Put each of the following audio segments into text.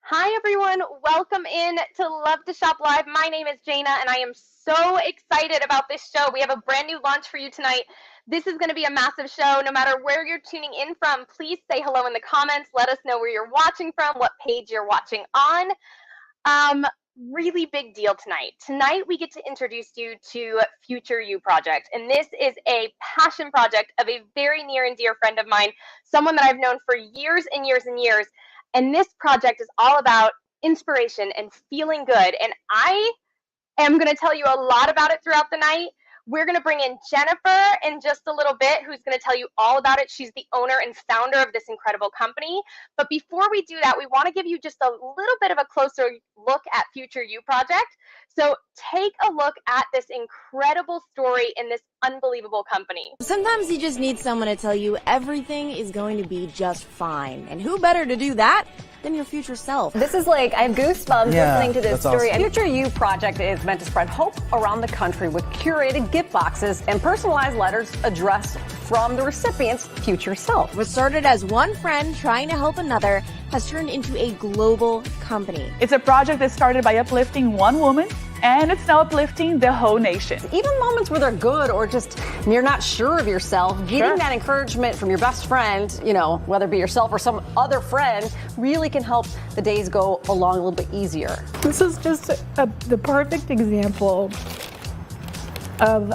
Hi, everyone. Welcome in to Love to Shop Live. My name is Jana, and I am so excited about this show. We have a brand new launch for you tonight. This is going to be a massive show. No matter where you're tuning in from, please say hello in the comments. Let us know where you're watching from, what page you're watching on. Really big deal tonight. Tonight, we get to introduce you to Future You Project. And this is a passion project of a very near and dear friend of mine, someone that I've known for years and years and years. And this project is all about inspiration and feeling good. And I am going to tell you a lot about it throughout the night. We're going to bring in Jennifer in just a little bit, who's going to tell you all about it. She's the owner and founder of this incredible company. But before we do that, we want to give you just a little bit of a closer look at Future You Project. So take a look at this incredible story in this unbelievable company. Sometimes you just need someone to tell you everything is going to be just fine. And who better to do that than your future self? This is like, I have goosebumps listening to this story. Awesome. Future You Project is meant to spread hope around the country with curated gift boxes and personalized letters addressed from the recipient's future self. What started as one friend trying to help another has turned into a global company. It's a project that started by uplifting one woman, and it's now uplifting the whole nation. Even moments where they're good or just you're not sure of yourself, getting that encouragement from your best friend, you know, whether it be yourself or some other friend, really can help the days go along a little bit easier. This is just the perfect example of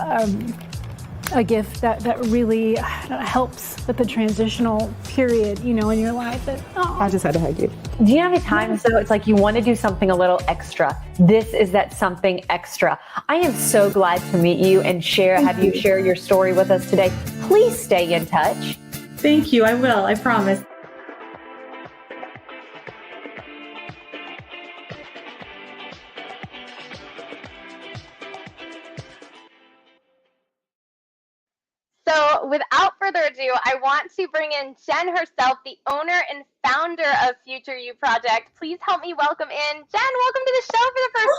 a gift that really helps with the transitional period, you know, in your life. I just had to hug you. Do you know how many times though it's like you want to do something a little extra? This is that something extra. I am so glad to meet you and have you share your story with us today. Please stay in touch. Thank you. I will. I promise. So without further ado, I want to bring in Jen herself, the owner and founder of Future You Project. Please help me welcome in Jen. Welcome to the show for the first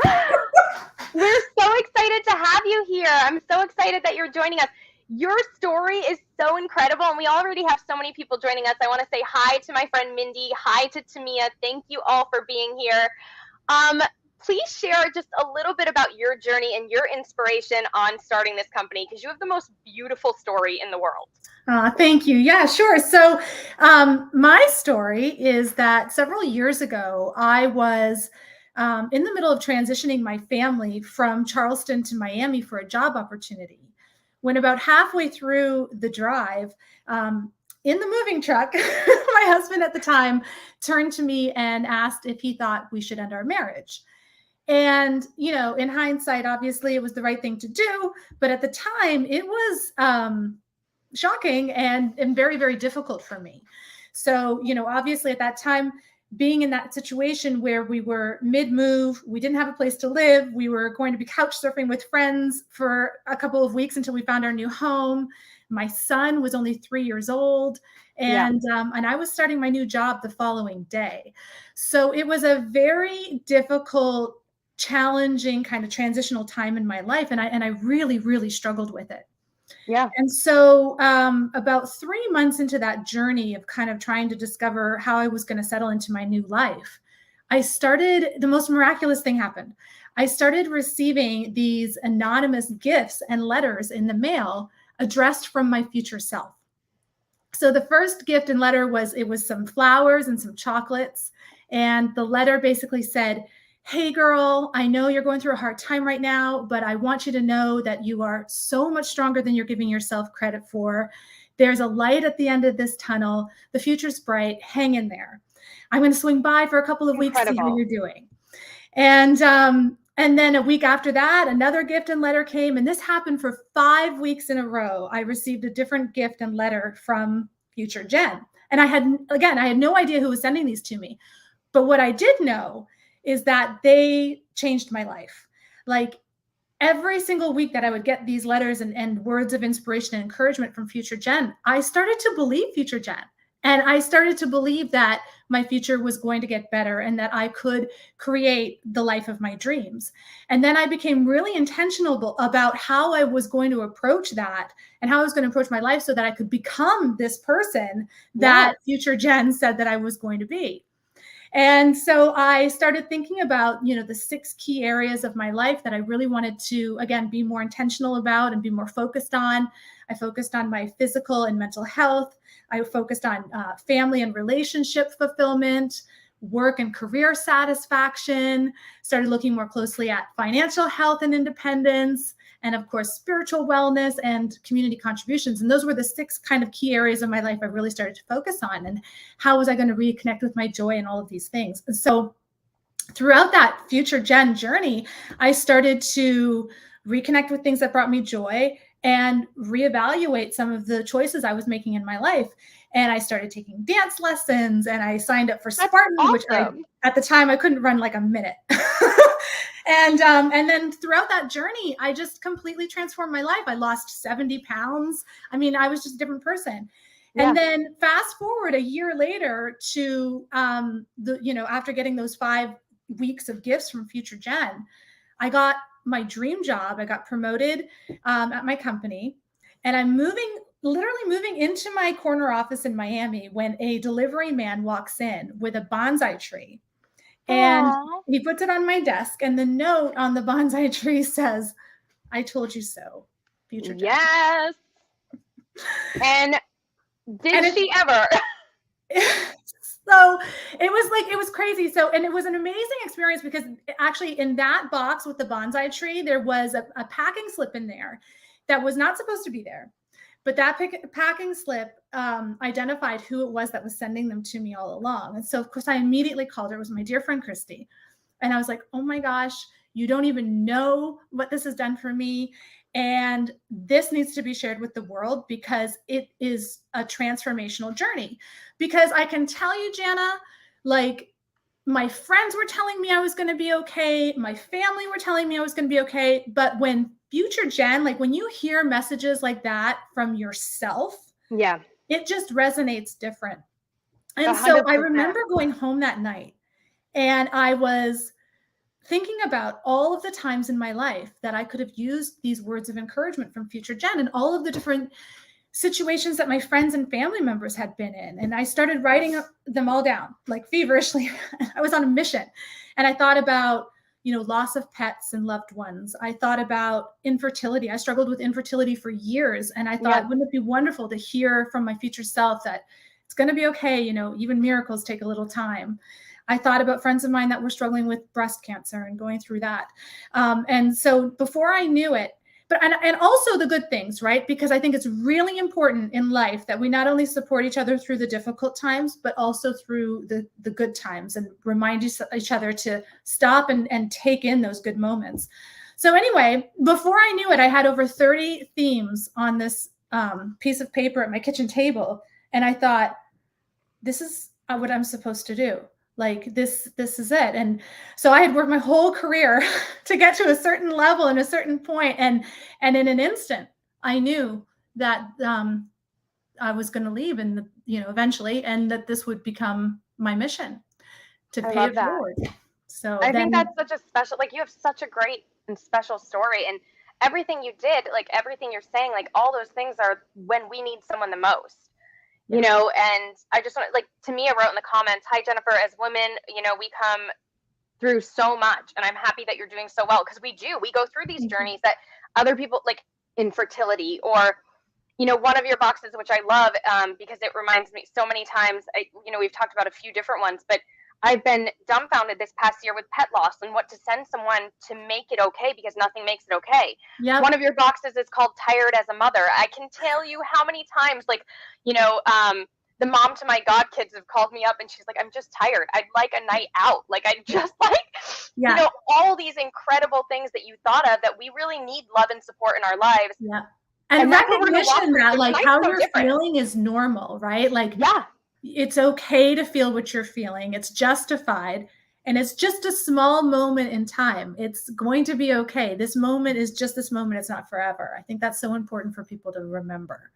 time. We're so excited to have you here. I'm so excited that you're joining us. Your story is so incredible, and we already have so many people joining us. I want to say hi to my friend Mindy. Hi to Tamia. Thank you all for being here. Please share just a little bit about your journey and your inspiration on starting this company, because you have the most beautiful story in the world. Thank you. Yeah, sure. So my story is that several years ago, I was in the middle of transitioning my family from Charleston to Miami for a job opportunity. When about halfway through the drive, in the moving truck, my husband at the time turned to me and asked if he thought we should end our marriage. And, you know, in hindsight, obviously it was the right thing to do. But at the time, it was shocking and very, very difficult for me. So, you know, obviously at that time, being in that situation where we were mid-move, we didn't have a place to live. We were going to be couch surfing with friends for a couple of weeks until we found our new home. My son was only 3 years old. And I was starting my new job the following day. So it was a very difficult, challenging kind of transitional time in my life. And I really, really struggled with it. Yeah. And so about 3 months into that journey of kind of trying to discover how I was going to settle into my new life, the most miraculous thing happened. I started receiving these anonymous gifts and letters in the mail addressed from my future self. So the first gift and letter was some flowers and some chocolates. And the letter basically said, "Hey girl, I know you're going through a hard time right now, but I want you to know that you are so much stronger than you're giving yourself credit for. There's a light at the end of this tunnel. The future's bright. Hang in there. I'm going to swing by for a couple of weeks, see how you're doing." And then a week after that, another gift and letter came. And this happened for 5 weeks in a row. I received a different gift and letter from Future Jen. And I had no idea who was sending these to me. But what I did know is that they changed my life. Like every single week that I would get these letters and words of inspiration and encouragement from Future Jen, I started to believe Future Jen. And I started to believe that my future was going to get better and that I could create the life of my dreams. And then I became really intentional about how I was going to approach that and how I was going to approach my life so that I could become this person that future Jen said that I was going to be. And so I started thinking about, the 6 key areas of my life that I really wanted to, again, be more intentional about and be more focused on. I focused on my physical and mental health. I focused on family and relationship fulfillment, work and career satisfaction, started looking more closely at financial health and independence, and of course, spiritual wellness and community contributions. And those were the 6 kind of key areas of my life I really started to focus on. And how was I going to reconnect with my joy and all of these things? And so throughout that future Jen journey, I started to reconnect with things that brought me joy and reevaluate some of the choices I was making in my life. And I started taking dance lessons, and I signed up for Spartan, which at the time I couldn't run like a minute. And then throughout that journey, I just completely transformed my life. I lost 70 pounds. I mean, I was just a different person. Yeah. And then fast forward a year later to after getting those 5 weeks of gifts from future Jen, I got my dream job. I got promoted at my company, and I'm literally moving into my corner office in Miami when a delivery man walks in with a bonsai tree. And he puts it on my desk, and the note on the bonsai tree says, "I told you so, future Jen." Yes. And did she ever? So it was crazy. So, and it was an amazing experience because actually in that box with the bonsai tree, there was a packing slip in there that was not supposed to be there. But that packing slip identified who it was that was sending them to me all along. And so, of course, I immediately called her. It was my dear friend, Christy. And I was like, oh my gosh, you don't even know what this has done for me. And this needs to be shared with the world because it is a transformational journey. Because I can tell you, Jana, like my friends were telling me I was going to be okay. My family were telling me I was going to be okay. But when future Jen, like when you hear messages like that from yourself, it just resonates different. And 100%. So I remember going home that night and I was thinking about all of the times in my life that I could have used these words of encouragement from future Jen and all of the different situations that my friends and family members had been in. And I started writing them all down like feverishly. I was on a mission. And I thought about, loss of pets and loved ones. I thought about infertility. I struggled with infertility for years. And I thought, wouldn't it be wonderful to hear from my future self that it's going to be okay. Even miracles take a little time. I thought about friends of mine that were struggling with breast cancer and going through that. And so before I knew it, and also the good things, right? Because I think it's really important in life that we not only support each other through the difficult times, but also through the good times and remind each other to stop and take in those good moments. So anyway, before I knew it, I had over 30 themes on this piece of paper at my kitchen table. And I thought, this is what I'm supposed to do. Like this is it. And so I had worked my whole career to get to a certain level and a certain point. And in an instant, I knew that I was going to leave and, eventually, and that this would become my mission to pay it forward. So I think that's such a special, like you have such a great and special story, and everything you did, like everything you're saying, like all those things are when we need someone the most. And I just want to, like, to me, I wrote in the comments, hi, Jennifer, as women, we come through so much, and I'm happy that you're doing so well, because we go through these journeys that other people, like infertility or, one of your boxes, which I love, because it reminds me so many times, we've talked about a few different ones, but I've been dumbfounded this past year with pet loss and what to send someone to make it okay, because nothing makes it okay. Yep. One of your boxes is called Tired as a Mother. I can tell you how many times, like, the mom to my godkids have called me up and she's like, I'm just tired. I'd like a night out. Like, I just like, all these incredible things that you thought of that we really need love and support in our lives. Yeah. And recognition that, like, how you're feeling is normal, right? Like, it's okay to feel what you're feeling. It's justified. And it's just a small moment in time. It's going to be okay. This moment is just this moment. It's not forever. I think that's so important for people to remember.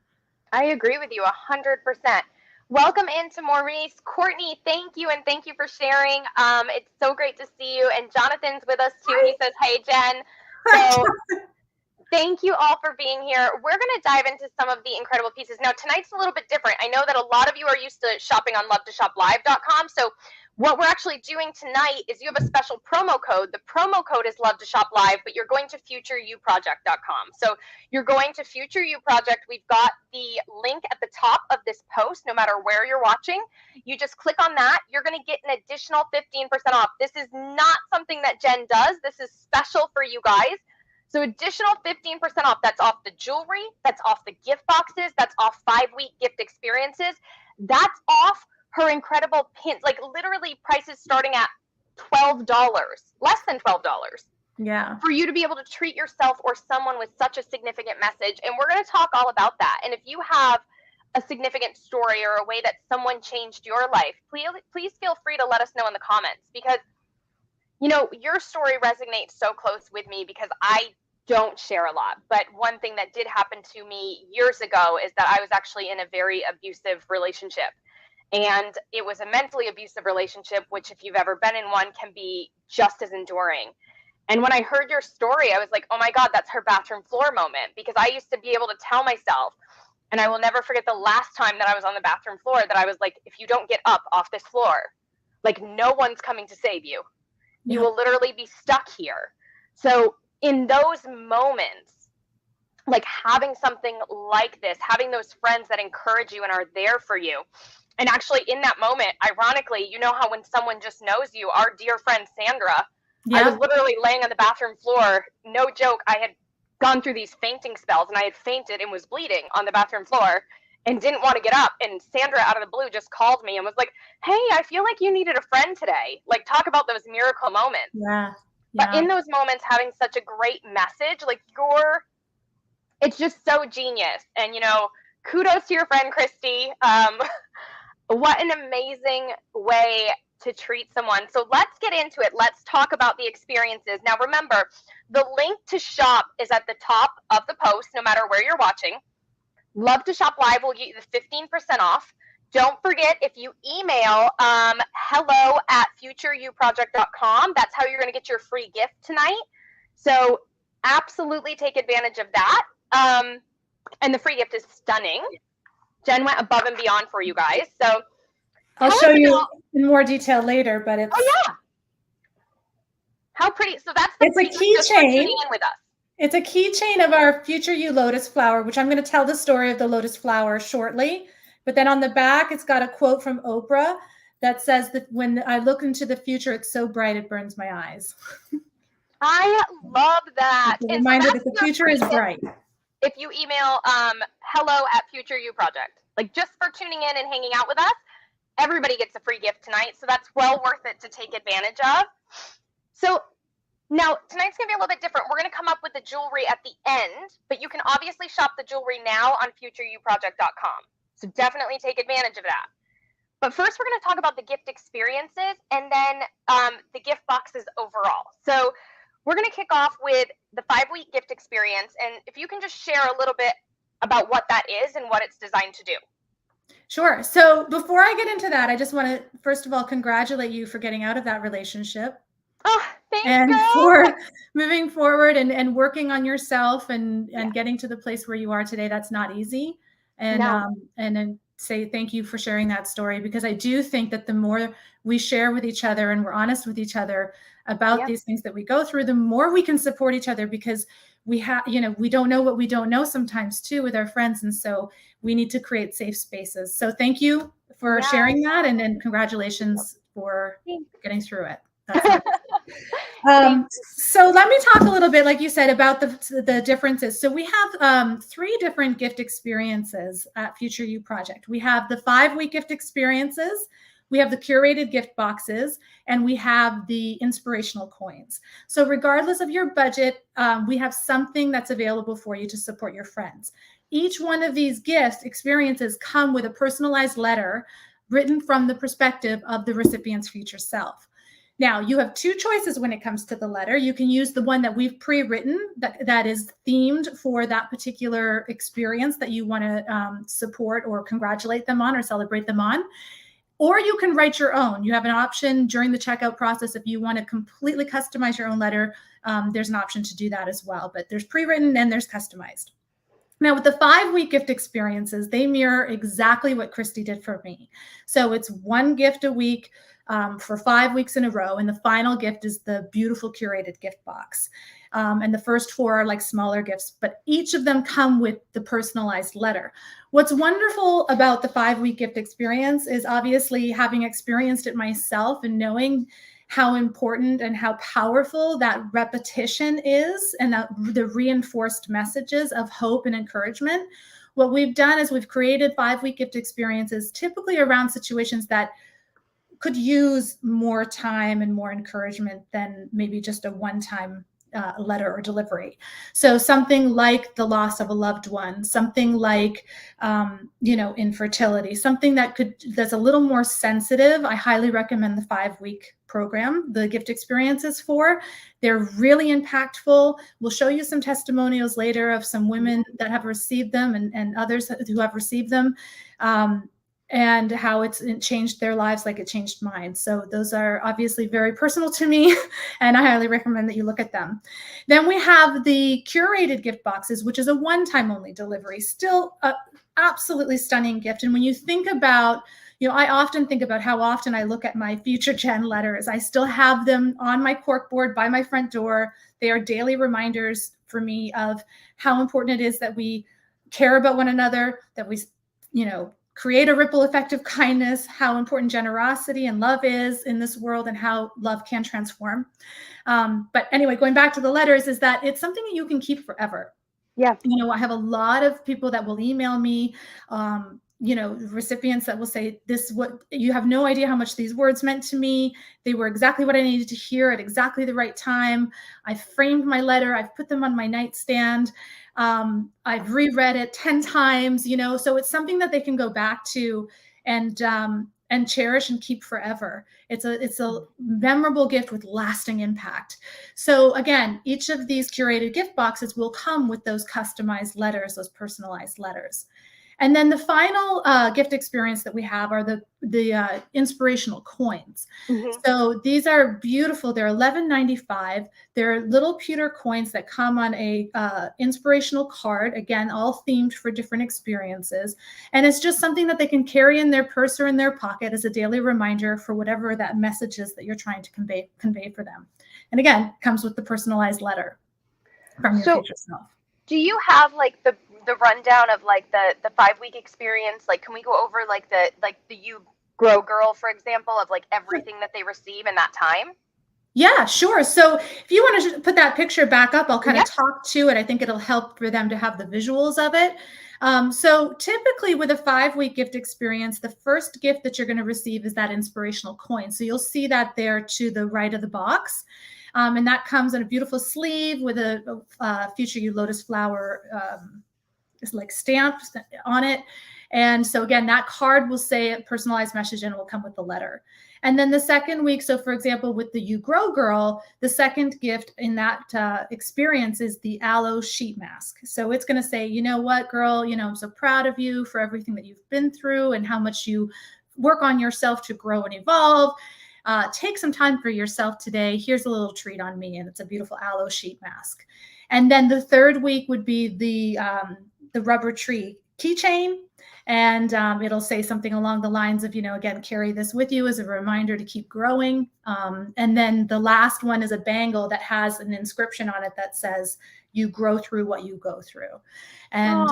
I agree with you 100%. Welcome into Maurice. Courtney, thank you, and thank you for sharing. It's so great to see you. And Jonathan's with us too. He says, hey, Jen. So thank you all for being here. We're going to dive into some of the incredible pieces. Now, tonight's a little bit different. I know that a lot of you are used to shopping on lovetoshoplive.com. So what we're actually doing tonight is you have a special promo code. The promo code is Love to Shop Live, but you're going to futureyouproject.com. So you're going to Future You Project. We've got the link at the top of this post, no matter where you're watching. You just click on that. You're going to get an additional 15% off. This is not something that Jen does. This is special for you guys. So additional 15% off. That's off the jewelry. That's off the gift boxes. That's off 5-week gift experiences. That's off her incredible pins. Like literally prices starting at $12, less than $12. Yeah. For you to be able to treat yourself or someone with such a significant message. And we're going to talk all about that. And if you have a significant story or a way that someone changed your life, please feel free to let us know in the comments, because you know, your story resonates so close with me because I don't share a lot. But one thing that did happen to me years ago is that I was actually in a very abusive relationship. And it was a mentally abusive relationship, which if you've ever been in one can be just as enduring. And when I heard your story, I was like, oh my God, that's her bathroom floor moment. Because I used to be able to tell myself, and I will never forget the last time that I was on the bathroom floor, that I was like, if you don't get up off this floor, like no one's coming to save you. You will literally be stuck here. So in those moments, like having something like this, having those friends that encourage you and are there for you. And actually in that moment, ironically, you know how when someone just knows you, our dear friend Sandra, I was literally laying on the bathroom floor. No joke. I had gone through these fainting spells and I had fainted and was bleeding on the bathroom floor and didn't want to get up. And Sandra out of the blue just called me and was like, hey, I feel like you needed a friend today. Like talk about those miracle moments. Yeah. But in those moments, having such a great message, like it's just so genius. And, you know, kudos to your friend, Christy. What an amazing way to treat someone. So let's get into it. Let's talk about the experiences. Now, remember, the link to shop is at the top of the post, no matter where you're watching. Love to Shop Live will get you the 15% off. Don't forget, if you email hello@futureyouproject.com, that's how you're going to get your free gift tonight. So absolutely take advantage of that. And the free gift is stunning. Jen went above and beyond for you guys. So I'll show you in more detail later, but it's... Oh, yeah. How pretty. So that's the it's a keychain. With us. It's a keychain of our Future You Lotus Flower, which I'm going to tell the story of the Lotus Flower shortly. But then on the back, it's got a quote from Oprah that says that when I look into the future, it's so bright it burns my eyes. I love that. It's a reminder that the future is bright. If you email hello@futureyouproject, like just for tuning in and hanging out with us, everybody gets a free gift tonight. So that's well worth it to take advantage of. So now tonight's going to be a little bit different. We're going to come up with the jewelry at the end, but you can obviously shop the jewelry now on futureyouproject.com. So definitely take advantage of that. But first, we're going to talk about the gift experiences and then the gift boxes overall. So we're going to kick off with the 5-week gift experience. And if you can just share a little bit about what that is and what it's designed to do. Sure. So before I get into that, I just want to, first of all, congratulate you for getting out of that relationship. Oh, thank you. And for moving forward and working on yourself and getting to the place where you are today. That's not easy. And then say thank you for sharing that story, because I do think that the more we share with each other and we're honest with each other about these things that we go through, the more we can support each other, because we have, we don't know what we don't know sometimes too with our friends. And so we need to create safe spaces. So thank you for sharing that. And then congratulations for getting through it. So let me talk a little bit, like you said, about the differences. So we have 3 different gift experiences at Future You Project. We have the 5-week gift experiences, we have the curated gift boxes, and we have the inspirational coins. So regardless of your budget, we have something that's available for you to support your friends. Each one of these gift experiences come with a personalized letter written from the perspective of the recipient's future self. Now, you have two choices when it comes to the letter. You can use the one that we've pre-written that is themed for that particular experience that you want to support or congratulate them on or celebrate them on. Or you can write your own. You have an option during the checkout process. If you want to completely customize your own letter, there's an option to do that as well. But there's pre-written and there's customized. Now, with the 5-week gift experiences, they mirror exactly what Christy did for me. So it's one gift a week for 5 weeks in a row. And the final gift is the beautiful curated gift box. And the first 4 are like smaller gifts, but each of them come with the personalized letter. What's wonderful about the 5-week gift experience is obviously having experienced it myself and knowing how important and how powerful that repetition is and the reinforced messages of hope and encouragement. What we've done is we've created 5-week gift experiences typically around situations that could use more time and more encouragement than maybe just a one-time letter or delivery. So something like the loss of a loved one, something like, infertility, something that's a little more sensitive. I highly recommend the 5-week program, the gift experiences for. They're really impactful. We'll show you some testimonials later of some women that have received them and others who have received them. And how it changed their lives like it changed mine. So those are obviously very personal to me, and I highly recommend that you look at them. Then we have the curated gift boxes, which is a one-time only delivery, still an absolutely stunning gift. And when you think about, I often think about how often I look at my future gen letters. I still have them on my corkboard by my front door. They are daily reminders for me of how important it is that we care about one another, that we, create a ripple effect of kindness, how important generosity and love is in this world and how love can transform. But anyway, going back to the letters is that it's something that you can keep forever. Yeah. I have a lot of people that will email me, recipients that will say you have no idea how much these words meant to me. They were exactly what I needed to hear at exactly the right time. I framed my letter. I've put them on my nightstand. I've reread it 10 times, so it's something that they can go back to and cherish and keep forever. It's a memorable gift with lasting impact. So again, each of these curated gift boxes will come with those customized letters, those personalized letters. And then the final gift experience that we have are the inspirational coins. Mm-hmm. So these are beautiful. They're $11.95. They're little pewter coins that come on a inspirational card. Again, all themed for different experiences. And it's just something that they can carry in their purse or in their pocket as a daily reminder for whatever that message is that you're trying to convey for them. And again, comes with the personalized letter from your future self. Do you have like the rundown of like the 5-week experience? Like, can we go over like the You Grow Girl, for example, of like everything that they receive in that time? Yeah, sure. So if you want to put that picture back up, I'll kind of talk to it. I think it'll help for them to have the visuals of it. So typically with a 5-week gift experience, the first gift that you're going to receive is that inspirational coin. So you'll see that there to the right of the box. And that comes in a beautiful sleeve with a Future You Lotus Flower like stamp on it. And so again, that card will say a personalized message and it will come with the letter. And then the second week, so for example, with the You Grow Girl, the second gift in that experience is the aloe sheet mask. So it's going to say, you know what, girl, I'm so proud of you for everything that you've been through and how much you work on yourself to grow and evolve. Take some time for yourself today. Here's a little treat on me. And it's a beautiful aloe sheet mask. And then the third week would be the rubber tree keychain. And it'll say something along the lines of, again, carry this with you as a reminder to keep growing. And then the last one is a bangle that has an inscription on it that says, you grow through what you go through. And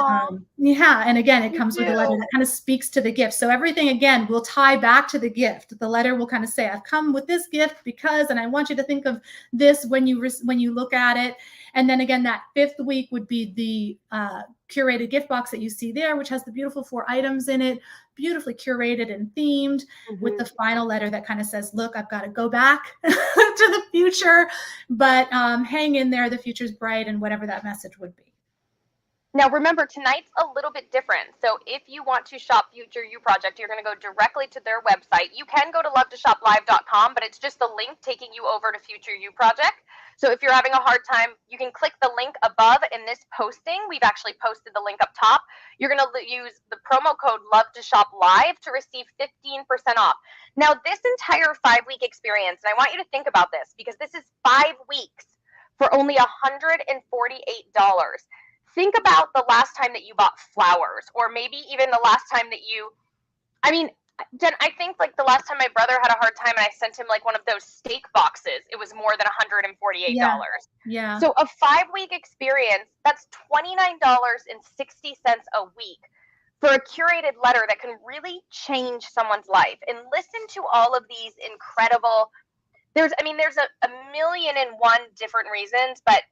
and again, it comes with a letter that kind of speaks to the gift. So everything, again, will tie back to the gift. The letter will kind of say, I've come with this gift because, and I want you to think of this when you look at it. And then again, that 5th week would be the curated gift box that you see there, which has the beautiful 4 items in it, beautifully curated and themed, with the final letter that kind of says, look, I've got to go back to the future, but hang in there. The future's bright, and whatever that message would be. Now, remember, tonight's a little bit different. So if you want to shop Future You Project, you're going to go directly to their website. You can go to lovetoshoplive.com, but it's just the link taking you over to Future You Project. So if you're having a hard time, you can click the link above in this posting. We've actually posted the link up top. You're going to use the promo code LOVETOSHOPLIVE to receive 15% off. Now, this entire 5-week experience, and I want you to think about this because this is 5 weeks for only $148. Think about the last time that you bought flowers, or maybe even the last time that I mean, Jen, I think like the last time my brother had a hard time and I sent him like one of those steak boxes, it was more than $148. Yeah. So a 5-week experience, that's $29.60 a week for a curated letter that can really change someone's life. And listen to all of these incredible, there's a million and one different reasons, but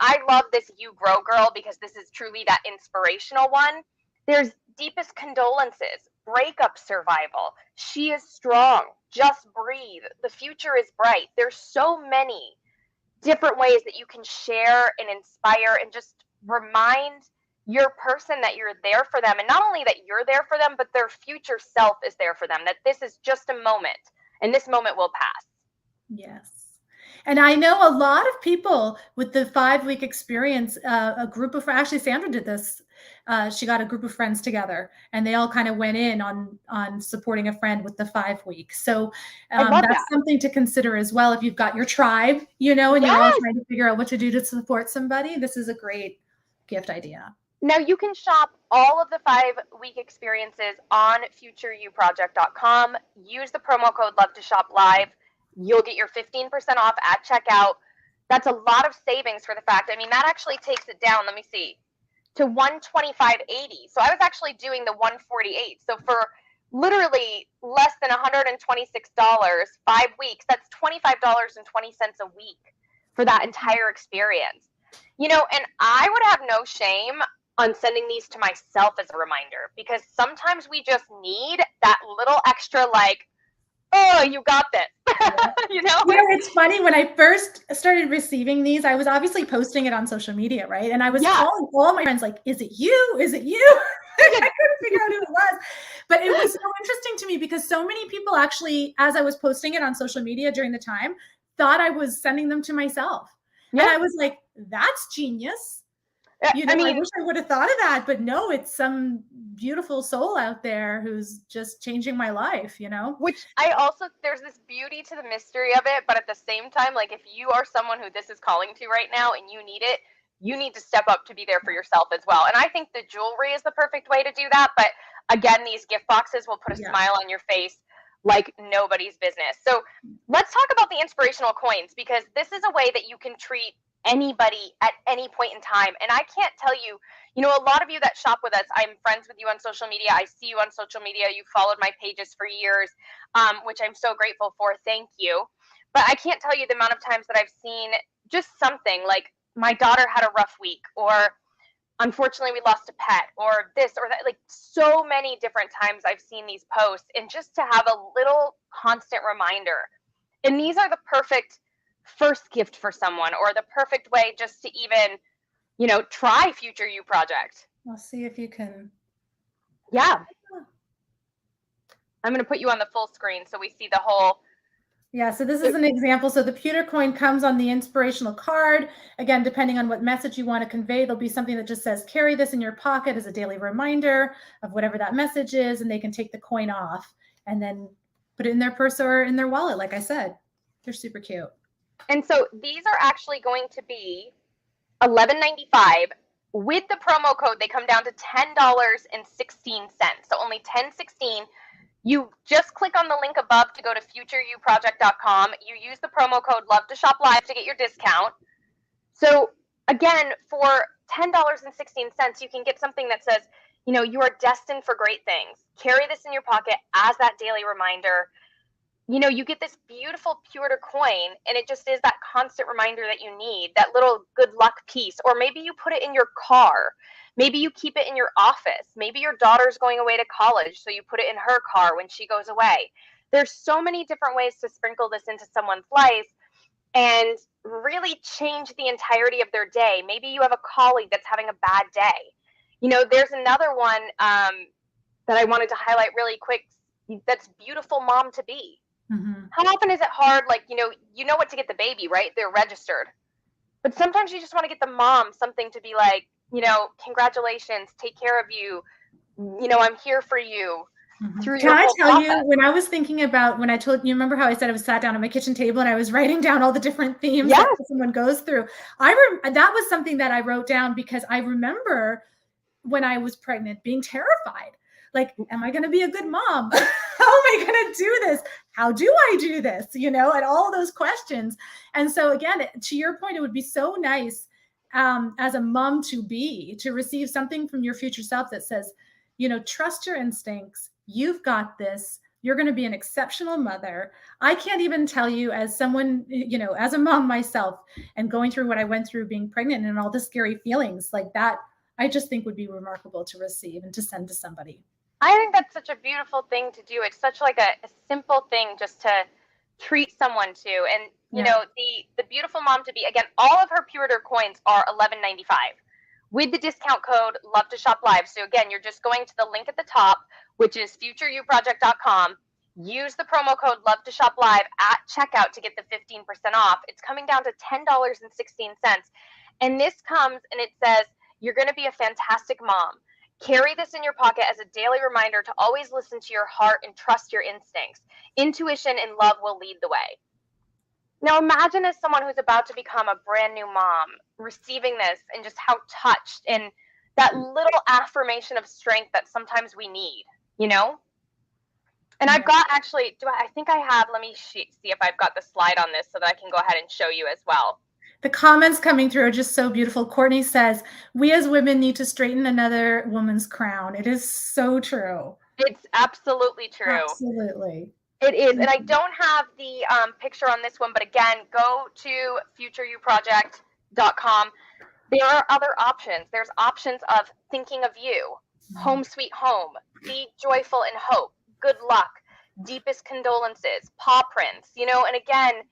I love this You Grow Girl because this is truly that inspirational one. There's deepest condolences, breakup survival, she is strong, just breathe, the future is bright. There's so many different ways that you can share and inspire and just remind your person that you're there for them. And not only that you're there for them, but their future self is there for them, that this is just a moment and this moment will pass. Yes. And I know a lot of people with the 5-week experience, a group of, actually Sandra did this. She got a group of friends together and they all kind of went in on supporting a friend with the 5 weeks. So that's something to consider as well. If you've got your tribe, and you're all trying to figure out what to do to support somebody, this is a great gift idea. Now you can shop all of the 5-week experiences on futureYouProject.com. Use the promo code LOVETOSHOPLIVE. You'll get your 15% off at checkout. That's a lot of savings for the fact. I mean, that actually takes it down, let me see, to $125.80. So I was actually doing the $148. So for literally less than $126, 5 weeks, that's $25.20 a week for that entire experience. And I would have no shame on sending these to myself as a reminder, because sometimes we just need that little extra, like, oh, you got this. It's funny, when I first started receiving these, I was obviously posting it on social media, right? And I was calling all my friends like, is it you? Is it you? I couldn't figure out who it was. But it was so interesting to me because so many people actually, as I was posting it on social media during the time, thought I was sending them to myself. Yeah. And I was like, that's genius. I wish I would have thought of that, but no, it's some beautiful soul out there who's just changing my life, Which there's this beauty to the mystery of it, but at the same time, like if you are someone who this is calling to right now and you need it, you need to step up to be there for yourself as well. And I think the jewelry is the perfect way to do that. But again, these gift boxes will put a smile on your face like nobody's business. So let's talk about the inspirational coins, because this is a way that you can treat anybody at any point in time. And I can't tell you, a lot of you that shop with us, I'm friends with you on social media. I see you on social media. You've followed my pages for years, which I'm so grateful for. Thank you. But I can't tell you the amount of times that I've seen just something like my daughter had a rough week, or unfortunately we lost a pet, or this or that. Like so many different times I've seen these posts, and just to have a little constant reminder. And these are the perfect first gift for someone, or the perfect way just to even, try Future You Project. I'll see if you can. Yeah. I'm going to put you on the full screen so we see the whole. Yeah, so this is an example. So the pewter coin comes on the inspirational card. Again, depending on what message you want to convey, there'll be something that just says, carry this in your pocket as a daily reminder of whatever that message is, and they can take the coin off and then put it in their purse or in their wallet. Like I said, they're super cute. And so these are actually going to be $11.95. With the promo code, they come down to $10.16. So only $10.16. You just click on the link above to go to futureYouProject.com. You use the promo code LOVETOSHOPLIVE to get your discount. So again, for $10.16, you can get something that says, you are destined for great things. Carry this in your pocket as that daily reminder. You get this beautiful pewter coin, and it just is that constant reminder that you need, that little good luck piece. Or maybe you put it in your car. Maybe you keep it in your office. Maybe your daughter's going away to college, so you put it in her car when she goes away. There's so many different ways to sprinkle this into someone's life. And really change the entirety of their day. Maybe you have a colleague that's having a bad day. You know, there's another one that I wanted to highlight really quick. That's beautiful mom to be. Mm-hmm. How often is it hard? Like, you know what to get the baby, right? They're registered. But sometimes you just want to get the mom something to be like, you know, congratulations, take care of you. You know, I'm here for you. Can I tell you, when I was thinking about, when I told you, remember how I said I was sat down at my kitchen table and I was writing down all the different themes that someone goes through? That was something that I wrote down because I remember when I was pregnant being terrified. Like, am I going to be a good mom? How am I going to do this? How do I do this? You know, and all those questions. And so again, to your point, it would be so nice as a mom to receive something from your future self that says, you know, trust your instincts. You've got this. You're going to be an exceptional mother. I can't even tell you, as someone, you know, as a mom myself and going through what I went through being pregnant and all the scary feelings like that, I just think would be remarkable to receive and to send to somebody. I think that's such a beautiful thing to do. It's such like a simple thing just to treat someone to. And, you know, the beautiful mom to be, again, all of her Curated coins are $11.95 with the discount code Love to Shop Live. So again, you're just going to the link at the top, which is futureyouproject.com. Use the promo code Love to Shop Live at checkout to get the 15% off. It's coming down to $10.16. And this comes and it says, you're going to be a fantastic mom. Carry this in your pocket as a daily reminder to always listen to your heart and trust your instincts. Intuition and love will lead the way. Now imagine as someone who's about to become a brand new mom, receiving this and just how touched and that little affirmation of strength that sometimes we need, you know? And I've got actually, I think I have, let me see if I've got the slide on this so that I can go ahead and show you as well. The comments coming through are just so beautiful. Courtney says, we as women need to straighten another woman's crown. It is so true. It's absolutely true. Absolutely. It is. And I don't have the picture on this one, but again, go to futureyouproject.com. There are other options. There's options of thinking of you, home sweet home, be joyful and hope, good luck, deepest condolences, paw prints, you know, and again,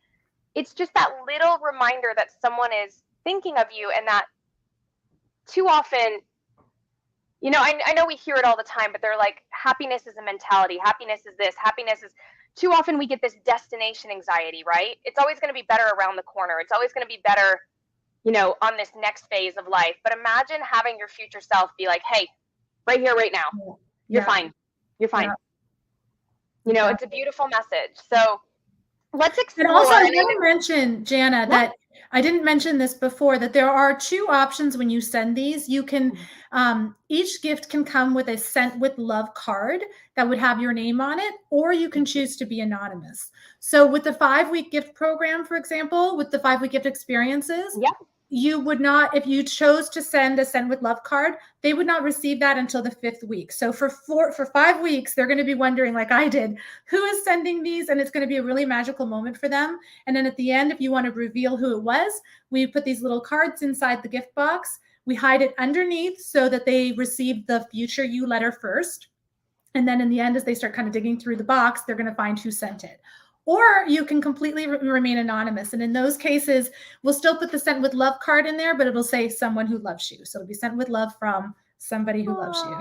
it's just that little reminder that someone is thinking of you and that too often, you know, I know we hear it all the time, but they're like, happiness is a mentality. Happiness is this. Happiness is, too often we get this destination anxiety, right? It's always going to be better around the corner. It's always going to be better, you know, on this next phase of life. But imagine having your future self be like, hey, right here, right now, you're fine. You're fine. You know, it's a beautiful message. So let's explore. And also, I want to mention, Jana, that I didn't mention this before, that there are two options when you send these. You can, each gift can come with a sent with love card that would have your name on it, or you can choose to be anonymous. So with the 5-week gift program, for example, with the 5-week gift experiences, you would not, if you chose to send a send with love card, they would not receive that until the 5th week. So for 5 weeks, they're going to be wondering, like I did, who is sending these? And it's going to be a really magical moment for them. And then at the end, if you want to reveal who it was, we put these little cards inside the gift box. We hide it underneath so that they receive the future you letter first. And then in the end, as they start kind of digging through the box, they're going to find who sent it. Or you can completely remain anonymous. And in those cases, we'll still put the sent with love card in there, but it'll say someone who loves you. So it'll be sent with love from somebody who loves you.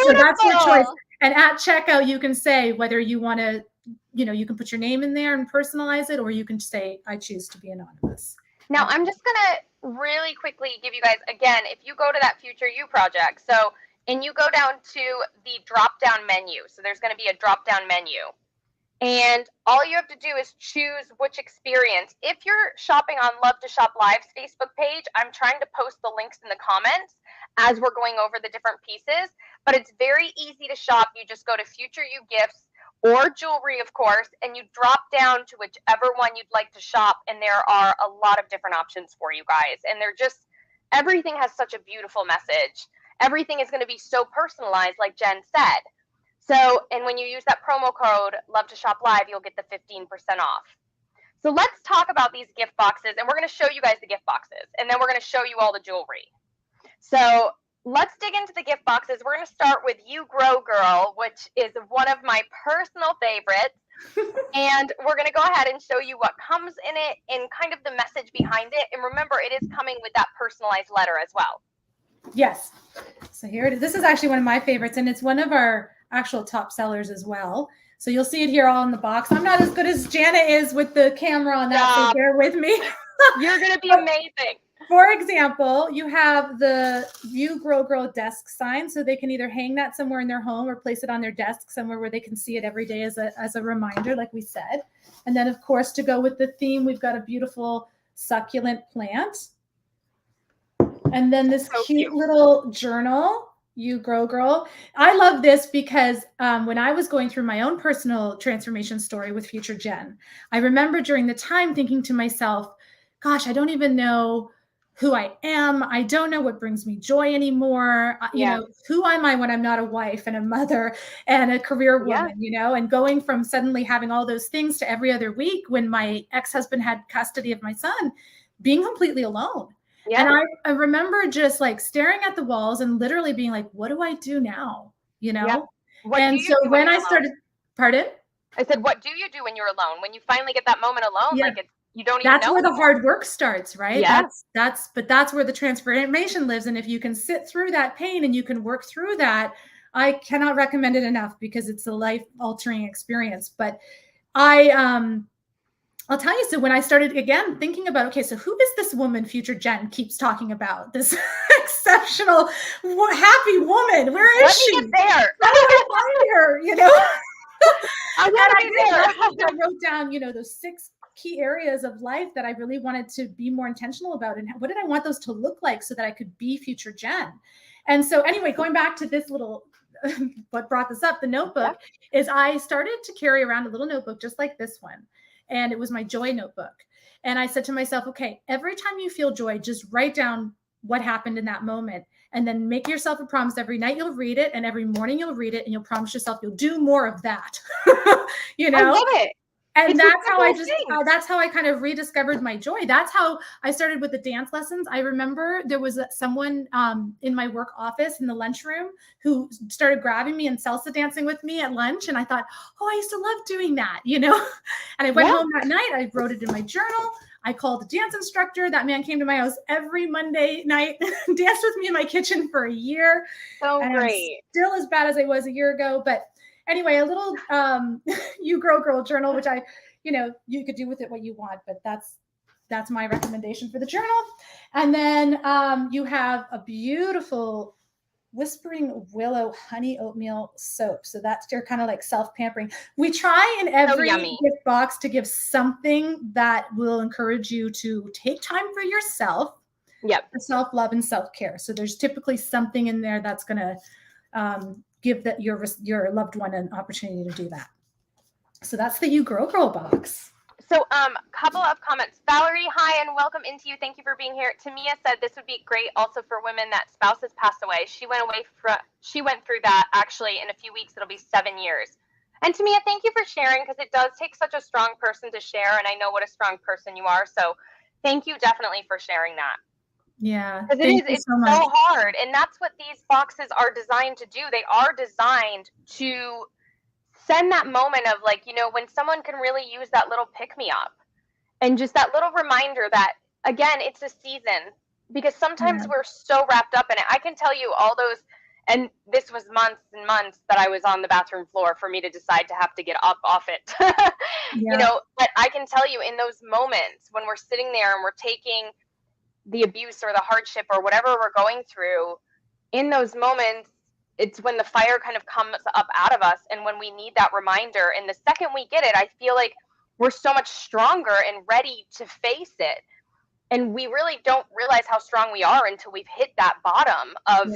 So that's your choice. And at checkout, you can say whether you want to, you know, you can put your name in there and personalize it, or you can say, I choose to be anonymous. Now, I'm just going to really quickly give you guys, again, if you go to that Future You project, so, and you go down to the drop-down menu. So there's going to be a drop-down menu. And all you have to do is choose which experience. If you're shopping on Love to Shop Live's Facebook page, I'm trying to post the links in the comments as we're going over the different pieces. But it's very easy to shop. You just go to Future You Gifts or jewelry, of course, and you drop down to whichever one you'd like to shop. And there are a lot of different options for you guys. And they're just, everything has such a beautiful message. Everything is going to be so personalized, like Jen said. So, and when you use that promo code Love to Shop Live, you'll get the 15% off. So let's talk about these gift boxes, and we're going to show you guys the gift boxes, and then we're going to show you all the jewelry. So let's dig into the gift boxes. We're going to start with You Grow Girl, which is one of my personal favorites. And we're going to go ahead and show you what comes in it and kind of the message behind it. And remember, it is coming with that personalized letter as well. Yes. So here it is. This is actually one of my favorites, and it's one of our actual top sellers as well. So you'll see it here all in the box. I'm not as good as Jana is with the camera on that, so bear with me. You're going to be amazing. For example, you have the You Grow Girl desk sign, so they can either hang that somewhere in their home or place it on their desk somewhere where they can see it every day as a reminder, like we said. And then, of course, to go with the theme, we've got a beautiful succulent plant. And then this cute little journal, You Grow Girl. I love this because when I was going through my own personal transformation story with Future Jen, I remember during the time thinking to myself, gosh, I don't even know who I am. I don't know what brings me joy anymore. You know, who am I when I'm not a wife and a mother and a career woman, you know, and going from suddenly having all those things to every other week when my ex-husband had custody of my son, being completely alone. Yeah. And I remember just like staring at the walls and literally being like, what do I do now? You know? Yeah. And so when I started, pardon? I said, what do you do when you're alone? When you finally get that moment alone, like it's, you don't even know. That's where the hard work starts, right? Yeah. That's where the transformation lives. And if you can sit through that pain and you can work through that, I cannot recommend it enough because it's a life altering experience. But I'll tell you, so when I started again thinking about, okay, so who is this woman Future Jen keeps talking about? This exceptional, happy woman. Where is she? Let me get there. How do I find her? You know? I wrote down, you know, those 6 key areas of life that I really wanted to be more intentional about. And what did I want those to look like so that I could be Future Jen? And so anyway, going back to this little, what brought this up, the notebook, is I started to carry around a little notebook just like this one. And it was my joy notebook. And I said to myself, okay, every time you feel joy, just write down what happened in that moment. And then make yourself a promise. Every night you'll read it. And every morning you'll read it. And you'll promise yourself you'll do more of that. You know? I love it. And that's how I kind of rediscovered my joy. That's how I started with the dance lessons. I remember there was someone in my work office in the lunchroom who started grabbing me and salsa dancing with me at lunch. And I thought, oh, I used to love doing that, you know? And I went home that night. I wrote it in my journal. I called a dance instructor. That man came to my house every Monday night, danced with me in my kitchen for a year. So great. I'm still as bad as I was a year ago, but anyway, a little You Grow Girl journal, which you could do with it what you want, but that's my recommendation for the journal. And then you have a beautiful Whispering Willow honey oatmeal soap. So that's your kind of like self-pampering. We try in every gift box to give something that will encourage you to take time for yourself. For self-love and self-care. So there's typically something in there that's going to give your loved one an opportunity to do that. So that's the You Grow Girl box. So couple of comments. Valerie, hi and welcome into you. Thank you for being here. Tamia said this would be great also for women that spouses passed away. She went through that actually in a few weeks. It'll be 7 years. And Tamia, thank you for sharing because it does take such a strong person to share. And I know what a strong person you are. So thank you definitely for sharing that. Yeah, because it's so hard. And that's what these boxes are designed to do. They are designed to send that moment of like, you know, when someone can really use that little pick-me-up and just that little reminder that, again, it's a season. Because sometimes we're so wrapped up in it. I can tell you all those, and this was months and months that I was on the bathroom floor for me to decide to have to get up off it. You know, but I can tell you in those moments when we're sitting there and we're taking the abuse or the hardship or whatever we're going through, in those moments, it's when the fire kind of comes up out of us and when we need that reminder. And the second we get it, I feel like we're so much stronger and ready to face it. And we really don't realize how strong we are until we've hit that bottom of,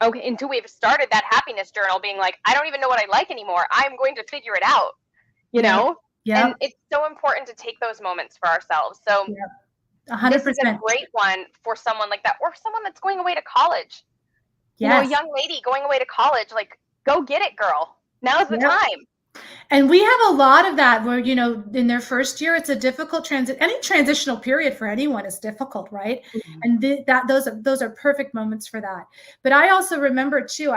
until we've started that happiness journal being like, I don't even know what I like anymore. I'm going to figure it out, you know? And it's so important to take those moments for ourselves. So 100%. This is a great one for someone like that, or someone that's going away to college. You know, a young lady going away to college, like, go get it, girl. Now's the time. And we have a lot of that where, you know, in their first year, it's a difficult any transitional period for anyone is difficult, right? And those are perfect moments for that. But I also remember too,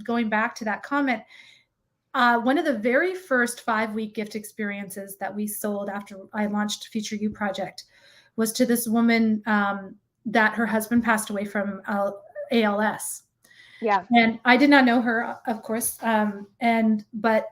going back to that comment, one of the very first 5-week gift experiences that we sold after I launched Future You Project was to this woman that her husband passed away from ALS. Yeah. And I did not know her, of course. But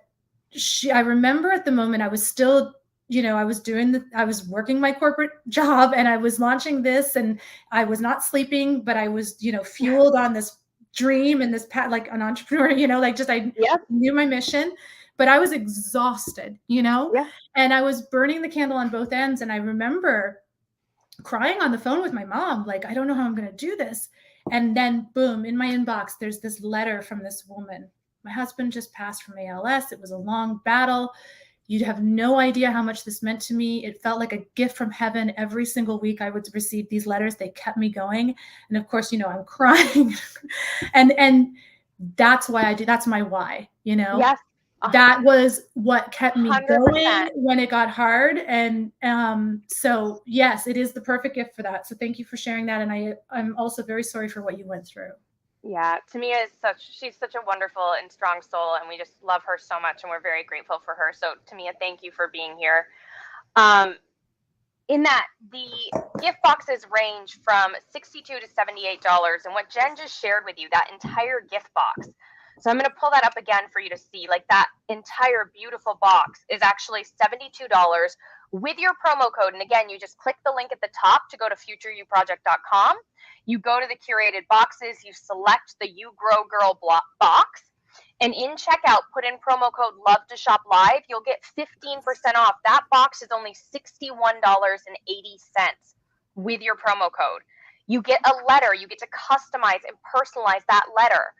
I remember at the moment I was still, I was working my corporate job and I was launching this and I was not sleeping, but I was, fueled on this dream and this like an entrepreneur, I knew my mission, but I was exhausted, and I was burning the candle on both ends. And I remember crying on the phone with my mom, like, I don't know how I'm going to do this. And then boom, in my inbox, there's this letter from this woman. My husband just passed from ALS. It was a long battle. You'd have no idea how much this meant to me. It felt like a gift from heaven. Every single week I would receive these letters. They kept me going. And of course, I'm crying. and that's why I do. That's my why, Yes. That was what kept me 100%. going when it got hard. And so yes, it is the perfect gift for that. So thank you for sharing that. And I'm also very sorry for what you went through. Yeah, Tamia she's such a wonderful and strong soul, and we just love her so much, and we're very grateful for her. So Tamia, thank you for being here. In that, the gift boxes range from $62 to $78, and what Jen just shared with you, that entire gift box. So I'm going to pull that up again for you to see, like that entire beautiful box is actually $72 with your promo code. And again, you just click the link at the top to go to futureYouProject.com. You go to the curated boxes, you select the You Grow Girl box, and in checkout, put in promo code Love to Shop Live. You'll get 15% off. That box is only $61.80 with your promo code. You get a letter. You get to customize and personalize that letter.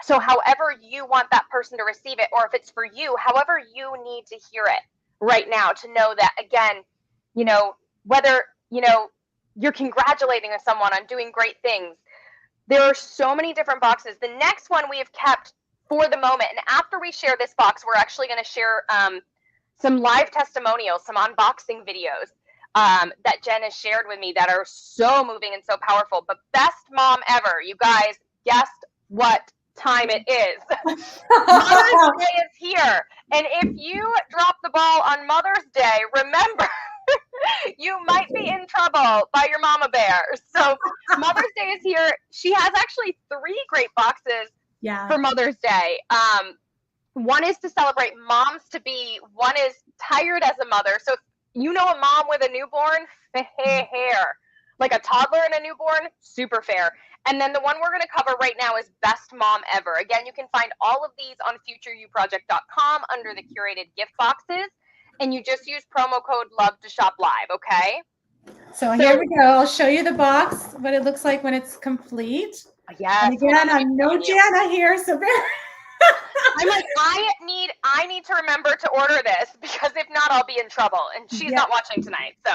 So however you want that person to receive it, or if it's for you, however you need to hear it right now to know that, again, whether, you're congratulating someone on doing great things. There are so many different boxes. The next one we have kept for the moment. And after we share this box, we're actually going to share some live testimonials, some unboxing videos that Jen has shared with me that are so moving and so powerful. But best mom ever, you guys, guess what time it is? Mother's Day is here. And if you drop the ball on Mother's Day, remember, you might be in trouble by your mama bear. So Mother's Day is here. She has actually 3 great boxes for Mother's Day. One is to celebrate moms to be. One is tired as a mother. So if you know a mom with a newborn, fair. Like a toddler and a newborn, super fair. And then the one we're going to cover right now is Best Mom Ever. Again, you can find all of these on futureyouproject.com under the curated gift boxes. And you just use promo code Love to Shop Live, okay? So here we go. I'll show you the box, what it looks like when it's complete. Yes. And again, I'm no Jana here, so I'm like, I need to remember to order this, because if not, I'll be in trouble. And she's not watching tonight, so.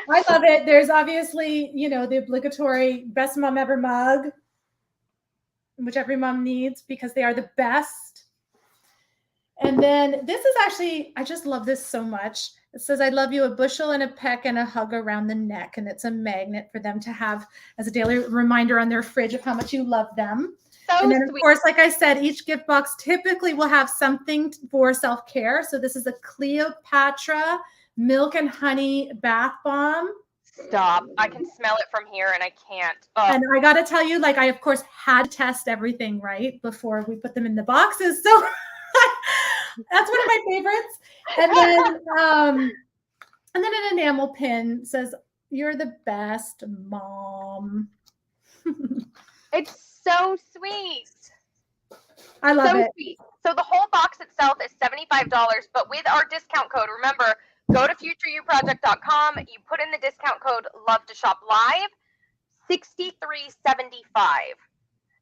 I love it. There's obviously, the obligatory Best Mom Ever mug, which every mom needs because they are the best. And then this is actually, I just love this so much. It says, I love you, a bushel and a peck and a hug around the neck. And it's a magnet for them to have as a daily reminder on their fridge of how much you love them. So and then, of course, like I said, each gift box typically will have something for self-care. So this is a Cleopatra milk and honey bath bomb. Stop. I can smell it from here and I can't. And I got to tell you, like, I, of course, had to test everything right before we put them in the boxes. So that's one of my favorites. And then an enamel pin says, you're the best mom. It's so sweet. I love it. Sweet. So the whole box itself is $75, but with our discount code, remember, go to futureyouproject.com. You put in the discount code Love to Shop Live, $63.75.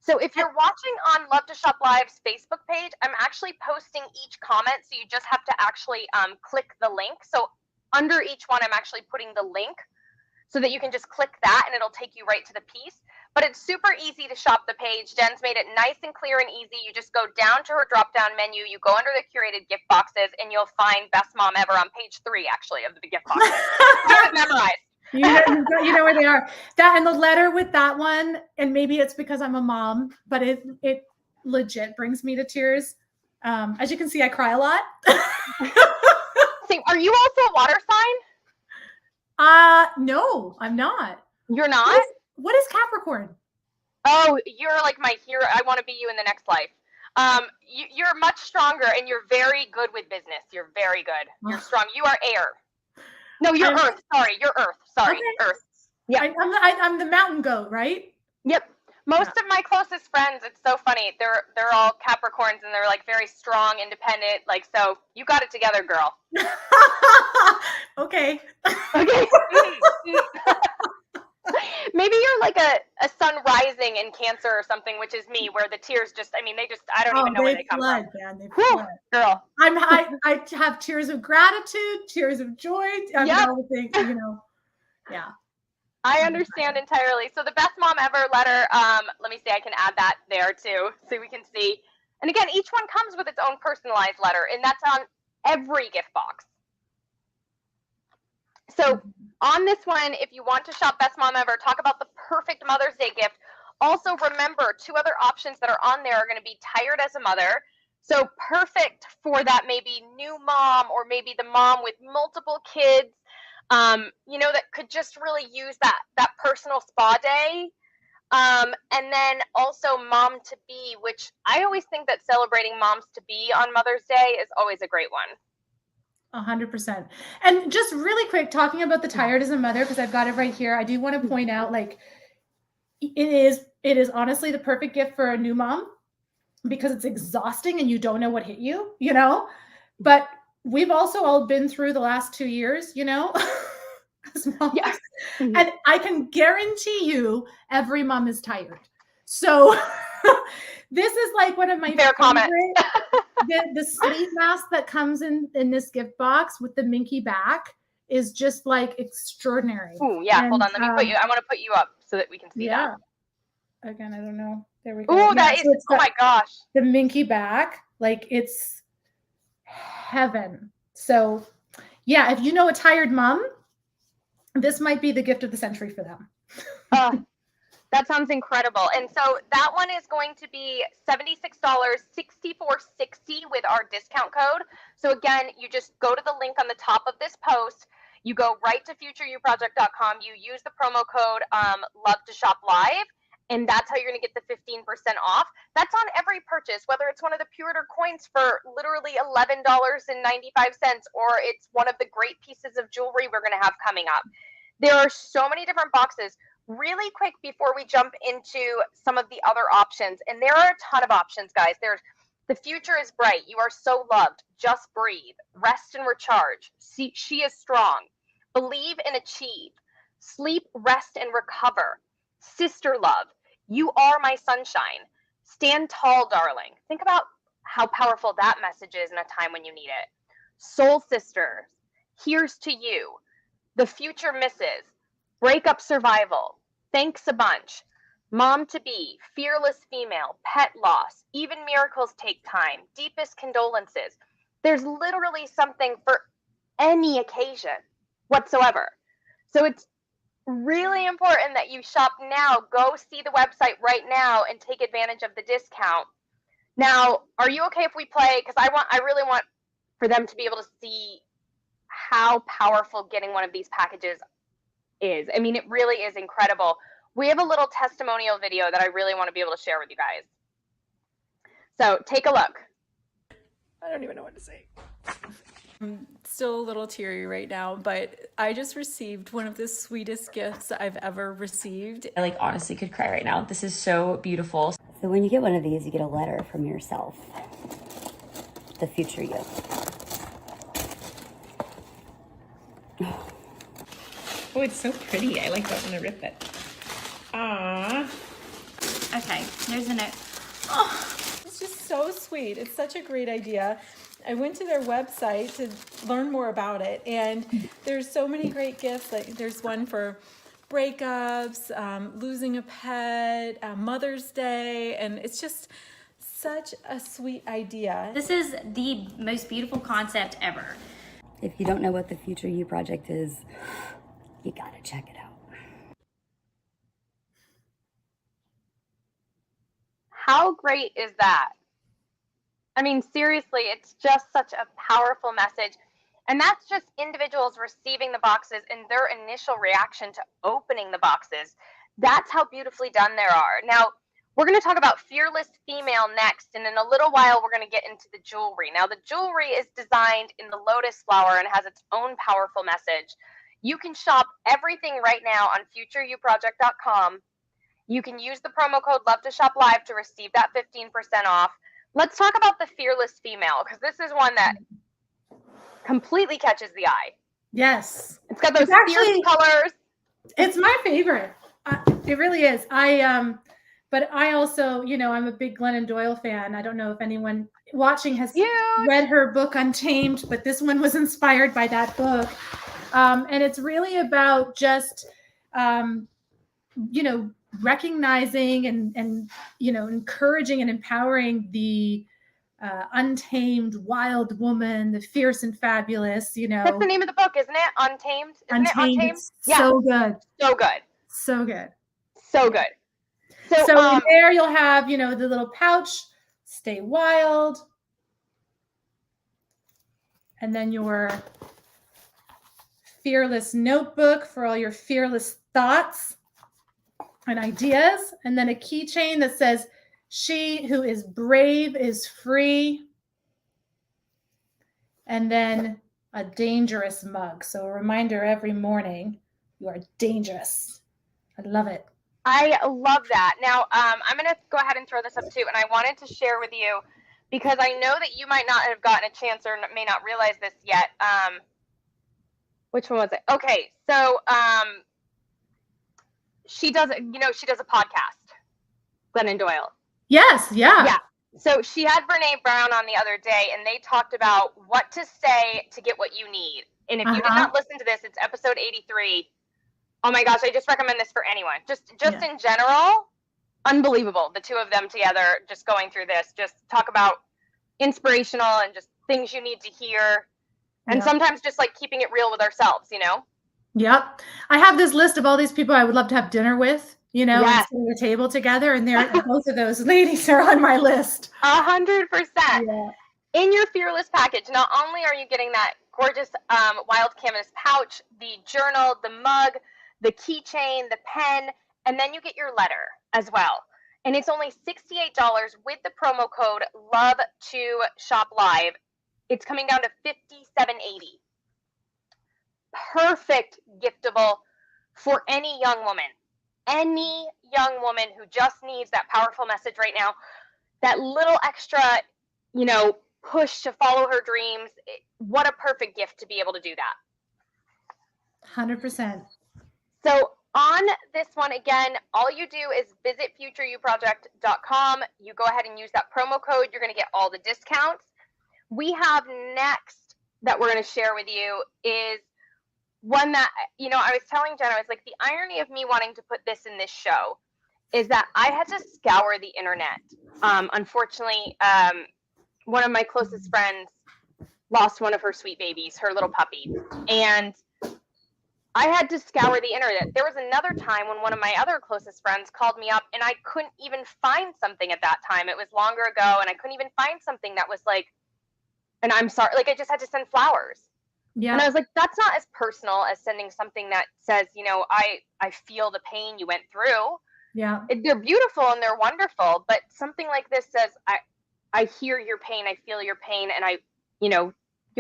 So if you're watching on Love to Shop Live's Facebook page, I'm actually posting each comment, so you just have to actually click the link. So under each one, I'm actually putting the link so that you can just click that and it'll take you right to the piece. But it's super easy to shop the page. Jen's made it nice and clear and easy. You just go down to her drop-down menu. You go under the curated gift boxes, and you'll find Best Mom Ever on page 3, actually, of the gift boxes. I have it memorized. You know where they are. That and the letter with that one, and maybe it's because I'm a mom, but it legit brings me to tears. As you can see, I cry a lot. Are you also a water sign? No, I'm not. You're not? What is Capricorn? Oh, you're like my hero. I want to be you in the next life. You're much stronger, and you're very good with business. You're very good. You're strong. You are air. No, you're Earth. Sorry, you're Earth. Sorry, okay. Earth. Yeah, I'm the mountain goat, right? Yep. Most of my closest friends, it's so funny. They're all Capricorns, and they're like very strong, independent. Like, so you got it together, girl. Okay. Okay. Maybe you're like a sun rising in Cancer or something, which is me, where the tears just, I don't even know where they come from. Man, they Whew, girl. I have tears of gratitude, tears of joy. Everything, yeah. I understand entirely. So the Best Mom Ever letter, let me see, I can add that there too, so we can see. And again, each one comes with its own personalized letter, and that's on every gift box. So on this one, if you want to shop Best Mom Ever, talk about the perfect Mother's Day gift. Also remember, 2 other options that are on there are going to be Tired as a Mother. So perfect for that maybe new mom, or maybe the mom with multiple kids, that could just really use that personal spa day. And then also Mom to Be, which I always think that celebrating moms to be on Mother's Day is always a great one. 100%. And just really quick, talking about the Tired as a Mother, because I've got it right here. I do want to point out, like, it is honestly the perfect gift for a new mom, because it's exhausting and you don't know what hit you, but we've also all been through the last 2 years, as moms. Yes. And I can guarantee you every mom is tired. So this is like one of my favorite comment. The sleep mask that comes in this gift box with the minky back is just like extraordinary. Oh yeah, hold on. Let me I want to put you up so that we can see that. Again, I don't know. There we go. Oh, oh my gosh. The minky back, like, it's heaven. So yeah, if you know a tired mom, this might be the gift of the century for them. That sounds incredible. And so that one is going to be $76, $64.60 with our discount code. So again, you just go to the link on the top of this post. You go right to futureyouproject.com. You use the promo code Love to Shop Live, and that's how you're going to get the 15% off. That's on every purchase, whether it's one of the Curated coins for literally $11.95, or it's one of the great pieces of jewelry we're going to have coming up. There are so many different boxes. Really quick before we jump into some of the other options, and there are a ton of options, guys. There's The Future is Bright. You Are So Loved. Just Breathe. Rest and Recharge. She is Strong. Believe and Achieve. Sleep, Rest, and Recover. Sister Love. You Are My Sunshine. Stand Tall, Darling. Think about how powerful that message is in a time when you need it. Soul Sisters. Here's to You. The Future Misses. Breakup Survival. Thanks a Bunch. Mom to Be. Fearless Female. Pet Loss. Even Miracles Take Time. Deepest Condolences. There's literally something for any occasion whatsoever. So it's really important that you shop now. Go see the website right now and take advantage of the discount. Now, are you okay if we play? Because I really want for them to be able to see how powerful getting one of these packages is. I mean, it really is incredible. We have a little testimonial video that I really want to be able to share with you guys. So take a look. I don't even know what to say. I'm still a little teary right now, but I just received one of the sweetest gifts I've ever received. I honestly could cry right now. This is so beautiful. So when you get one of these, you get a letter from yourself, the future you. Oh, it's so pretty. I don't want to rip it. Aww. Okay, there's a note. Oh, it's just so sweet. It's such a great idea. I went to their website to learn more about it, and there's so many great gifts. Like, there's one for breakups, losing a pet, Mother's Day, and it's just such a sweet idea. This is the most beautiful concept ever. If you don't know what the Future You project is, you gotta check it out. How great is that? I mean, seriously, it's just such a powerful message. And that's just individuals receiving the boxes and their initial reaction to opening the boxes. That's how beautifully done they are. Now, we're going to talk about Fearless Female next, and in a little while, we're going to get into the jewelry. Now, the jewelry is designed in the Lotus Flower and has its own powerful message. You can shop everything right now on futureyouproject.com. You can use the promo code LOVETOSHOPLIVE to receive that 15% off. Let's talk about the Fearless Female, because this is one that completely catches the eye. Yes. It's got those fierce colors. It's my favorite. It really is. But I also, I'm a big Glennon Doyle fan. I don't know if anyone watching has read her book Untamed, but this one was inspired by that book. And it's really about just, recognizing and encouraging and empowering the untamed wild woman, the fierce and fabulous, That's the name of the book, isn't it? Untamed? Isn't it Untamed? Yeah. So good. So good. So good. So good. So in there you'll have, the little pouch, Stay Wild. And then your fearless notebook for all your fearless thoughts and ideas. And then a keychain that says, "She who is brave is free." And then a dangerous mug. So a reminder every morning, you are dangerous. I love it. I love that. Now, I'm going to go ahead and throw this up too. And I wanted to share with you, because I know that you might not have gotten a chance or may not realize this yet. Which one was it? Okay. So she does a podcast, Glennon Doyle. Yes. Yeah. Yeah. So she had Brene Brown on the other day, and they talked about what to say to get what you need. And if you did not listen to this, it's episode 83. Oh my gosh, I just recommend this for anyone. Just in general, unbelievable. The two of them together, just going through this, just talk about inspirational and just things you need to hear. And sometimes just like keeping it real with ourselves, Yep. I have this list of all these people I would love to have dinner with, and sit at the table together. And both of those ladies are on my list. 100%. Yeah. In your Fearless package, not only are you getting that gorgeous wild canvas pouch, the journal, the mug, the keychain, the pen, and then you get your letter as well. And it's only $68 with the promo code LOVE2SHOPLIVE. It's coming down to $57.80. Perfect giftable for any young woman. Any young woman who just needs that powerful message right now, that little extra, push to follow her dreams. What a perfect gift to be able to do that. 100%. So on this one, again, all you do is visit futureyouproject.com. You go ahead and use that promo code. You're going to get all the discounts. We have next that we're going to share with you is one that, I was telling Jen, I was like, the irony of me wanting to put this in this show is that I had to scour the internet. Unfortunately, one of my closest friends lost one of her sweet babies, her little puppy. And I had to scour the internet. There was another time when one of my other closest friends called me up and I couldn't even find something at that time. It was longer ago and I couldn't even find something that was like, and I'm sorry, like I just had to send flowers. Yeah. And I was like, that's not as personal as sending something that says, I feel the pain you went through. Yeah. They're beautiful and they're wonderful, but something like this says, I hear your pain, I feel your pain, and you'll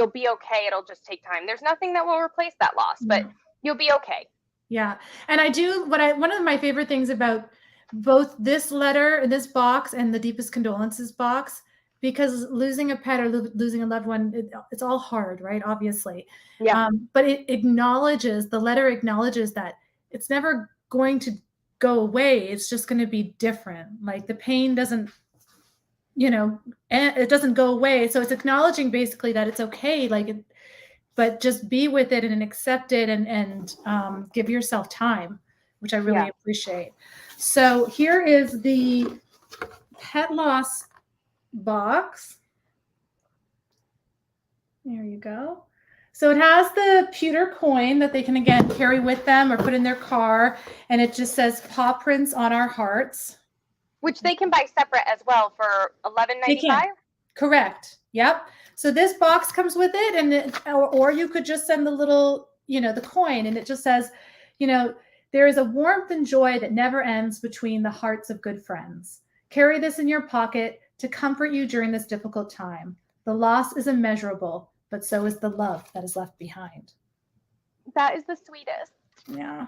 be okay. It'll just take time. There's nothing that will replace that loss, but you'll be okay. Yeah. And one of my favorite things about both this letter, this box, and the Deepest Condolences box, because losing a pet or losing a loved one, it's all hard, right? Obviously. Yeah. But the letter acknowledges that it's never going to go away. It's just going to be different. Like the pain doesn't, it doesn't go away. So it's acknowledging basically that it's okay. But just be with it and accept it and give yourself time, which I really appreciate. So here is the pet loss box. There you go. So it has the pewter coin that they can again carry with them or put in their car, and it just says paw prints on our hearts, which they can buy separate as well for $11.95. Correct. Yep. So this box comes with it, and or you could just send the little, the coin, and it just says, there is a warmth and joy that never ends between the hearts of good friends. Carry this in your pocket to comfort you during this difficult time. The loss is immeasurable, but so is the love that is left behind. That is the sweetest. Yeah.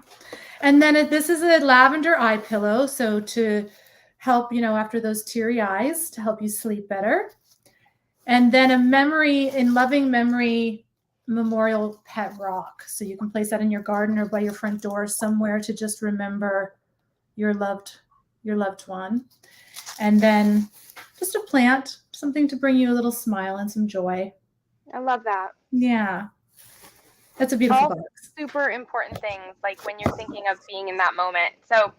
And then this is a lavender eye pillow. So to help, after those teary eyes, to help you sleep better. And then a in loving memory memorial pet rock. So you can place that in your garden or by your front door somewhere to just remember your loved one. And then just a plant, something to bring you a little smile and some joy. I love that. Yeah. That's a beautiful box. Super important things, like when you're thinking of being in that moment. So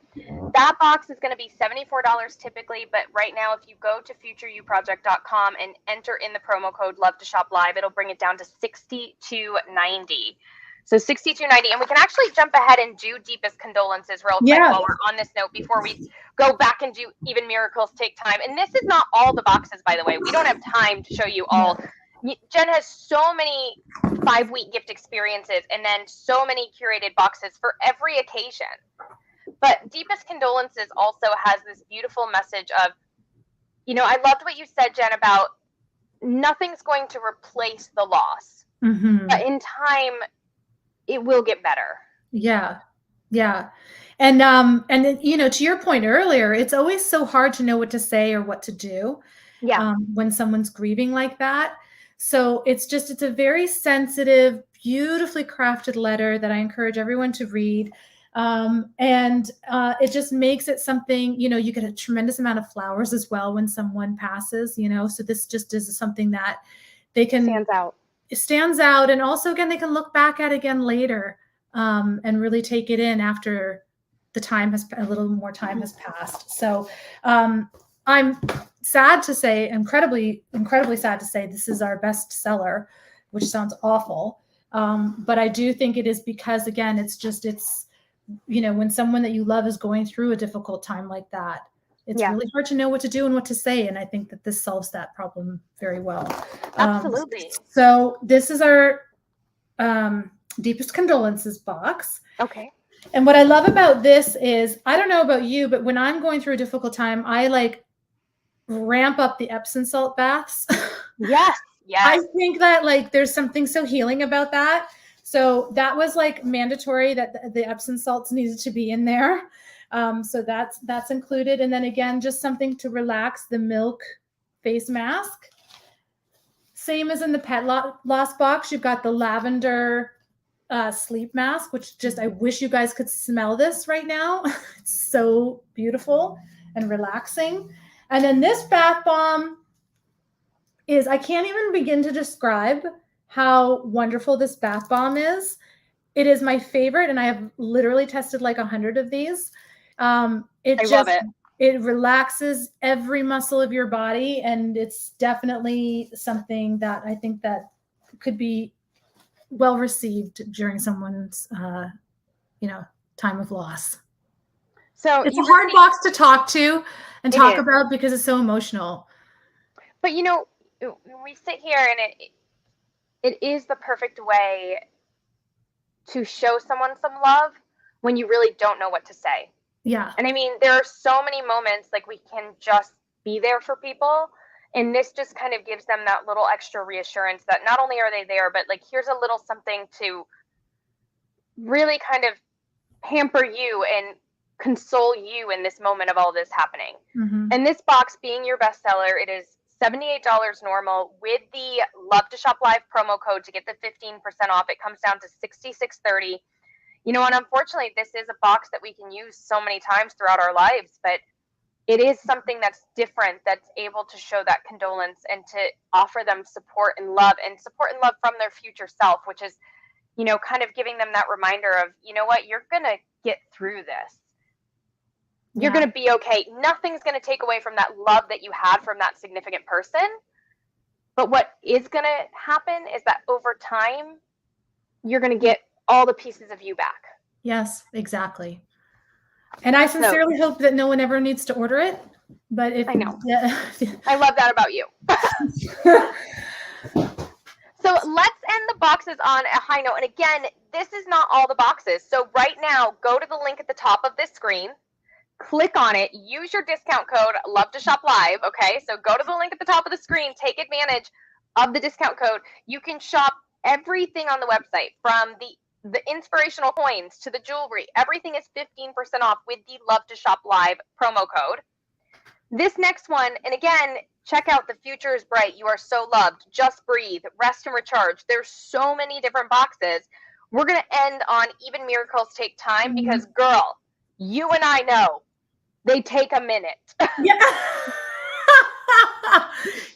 that box is going to be $74 typically, but right now if you go to futureyouproject.com and enter in the promo code Love to Shop Live, it'll bring it down to $62.90. So $62.90, and we can actually jump ahead and do deepest condolences real quick while we're on this note before we go back and do even miracles take time. And this is not all the boxes, by the way. We don't have time to show you all. Jen has so many 5-week gift experiences and then so many curated boxes for every occasion. But Deepest Condolences also has this beautiful message of, I loved what you said, Jen, about nothing's going to replace the loss. Mm-hmm. But in time, it will get better. Yeah. Yeah. And to your point earlier, it's always so hard to know what to say or what to do. Yeah. When someone's grieving like that. So it's a very sensitive, beautifully crafted letter that I encourage everyone to read. And it just makes it something, you get a tremendous amount of flowers as well when someone passes, so this just is something that they can stands out. And also, again, they can look back at again later and really take it in after a little more time has passed. So I'm sad to say, incredibly sad to say, this is our best seller, which sounds awful. But I do think it is because, again, it's when someone that you love is going through a difficult time like that, it's really hard to know what to do and what to say. And I think that this solves that problem very well. Absolutely. So this is our Deepest Condolences box. Okay. And what I love about this is, I don't know about you, but when I'm going through a difficult time, I ramp up the Epsom salt baths. Yes. Yes. I think that there's something so healing about that. So that was mandatory that the Epsom salts needed to be in there. So that's included. And then again, just something to relax, the milk face mask. Same as in the pet loss box, you've got the lavender sleep mask, which I wish you guys could smell this right now. It's so beautiful and relaxing. And then this bath bomb I can't even begin to describe how wonderful this bath bomb is. It is my favorite, and I have literally tested 100 of these. I love it. It relaxes every muscle of your body, and it's definitely something that I think that could be well received during someone's, time of loss. So it's a hard box to talk to and talk about because it's so emotional. But we sit here and it is the perfect way to show someone some love when you really don't know what to say. Yeah. And I mean, there are so many moments we can just be there for people. And this just kind of gives them that little extra reassurance that not only are they there, but here's a little something to really kind of pamper you and console you in this moment of all this happening. Mm-hmm. And this box being your bestseller, it is $78 normal. With the Love to Shop Live promo code to get the 15% off, it comes down to $66.30. And unfortunately, this is a box that we can use so many times throughout our lives, but it is something that's different, that's able to show that condolence and to offer them support and love from their future self, which is, kind of giving them that reminder of, what, you're going to get through this. You're going to be okay. Nothing's going to take away from that love that you had from that significant person. But what is going to happen is that over time, you're going to get all the pieces of you back. Yes, exactly. And I sincerely hope that no one ever needs to order it But if I know. I love that about you. So let's end the boxes on a high note. And again, this is not all the boxes. So right now, go to the link at the top of this screen, click on it, use your discount code Love to Shop Live. Okay, so go to the link at the top of the screen, take advantage of the discount code. You can shop everything on the website, from the inspirational coins to the jewelry. Everything is 15% off with the Love to Shop Live promo code. This next one, and again, check out The Future is Bright, You Are So Loved, Just Breathe, Rest and Recharge. There's so many different boxes. We're going to end on Even Miracles Take Time because, girl, you and I know they take a minute. Yeah.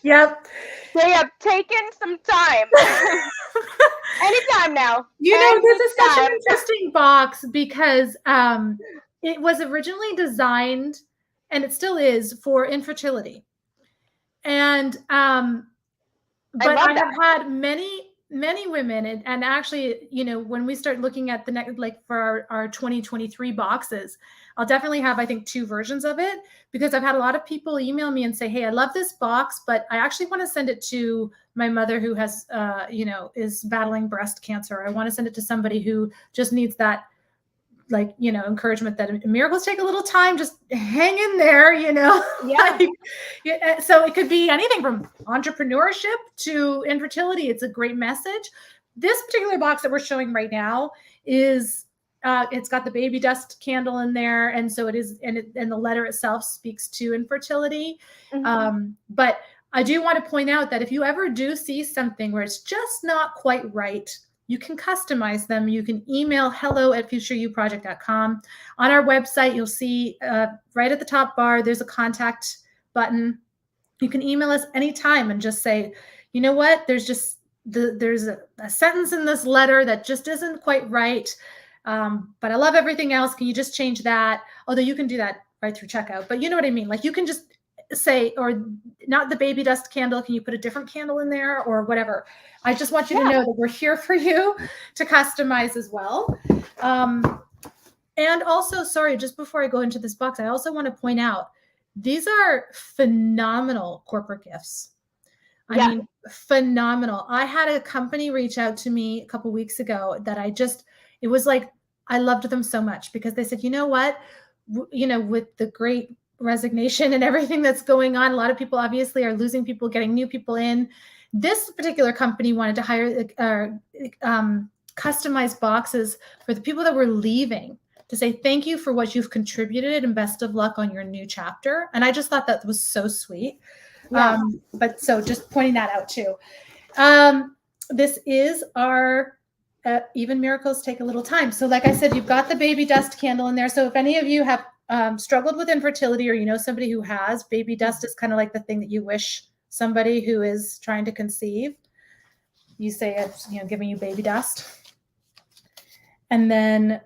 Yep. They have taken some time. Anytime now. You know, this is such an interesting box because it was originally designed, and it still is, for infertility. And but I have had many women, and actually, you know, when we start looking at the next, like for our 2023 boxes, I'll definitely have, I think, 2 versions of it, because I've had a lot of people email me and say, hey, I love this box, but I actually want to send it to my mother who has you know, is battling breast cancer. I want to send it to somebody who just needs that, like, you know, encouragement that miracles take a little time, just hang in there, you know. Yeah. Like, so it could be anything from entrepreneurship to infertility. It's a great message. This particular box that we're showing right now is it's got the baby dust candle in there, and so it is, and the letter itself speaks to infertility. But I do want to point out that if you ever do see something where it's just not quite right, you can customize them. You can email hello@futureyouproject.com. On our website, you'll see right at the top bar, there's a contact button. You can email us anytime and just say, you know what, there's just there's a sentence in this letter that just isn't quite right. But I love everything else. Can you just change that? Although you can do that right through checkout, but you know what I mean? Like, you can just say, or not the baby dust candle, can you put a different candle in there, or whatever. I just want you to know that we're here for you to customize as well. And also, sorry, just before I go into this box, I also want to point out, these are phenomenal corporate gifts. I mean, phenomenal. I had a company reach out to me a couple weeks ago that it was like, I loved them so much, because they said, you know what, you know, with the great resignation and everything that's going on, a lot of people obviously are losing people, getting new people in. This particular company wanted to hire customized boxes for the people that were leaving, to say thank you for what you've contributed and best of luck on your new chapter. And I just thought that was so sweet. But so just pointing that out too. This is our Even Miracles Take a Little Time. So like I said, you've got the baby dust candle in there. So if any of you have struggled with infertility, or you know somebody who has, baby dust is kind of like the thing that you wish somebody who is trying to conceive, you say it's, you know, giving you baby dust. And then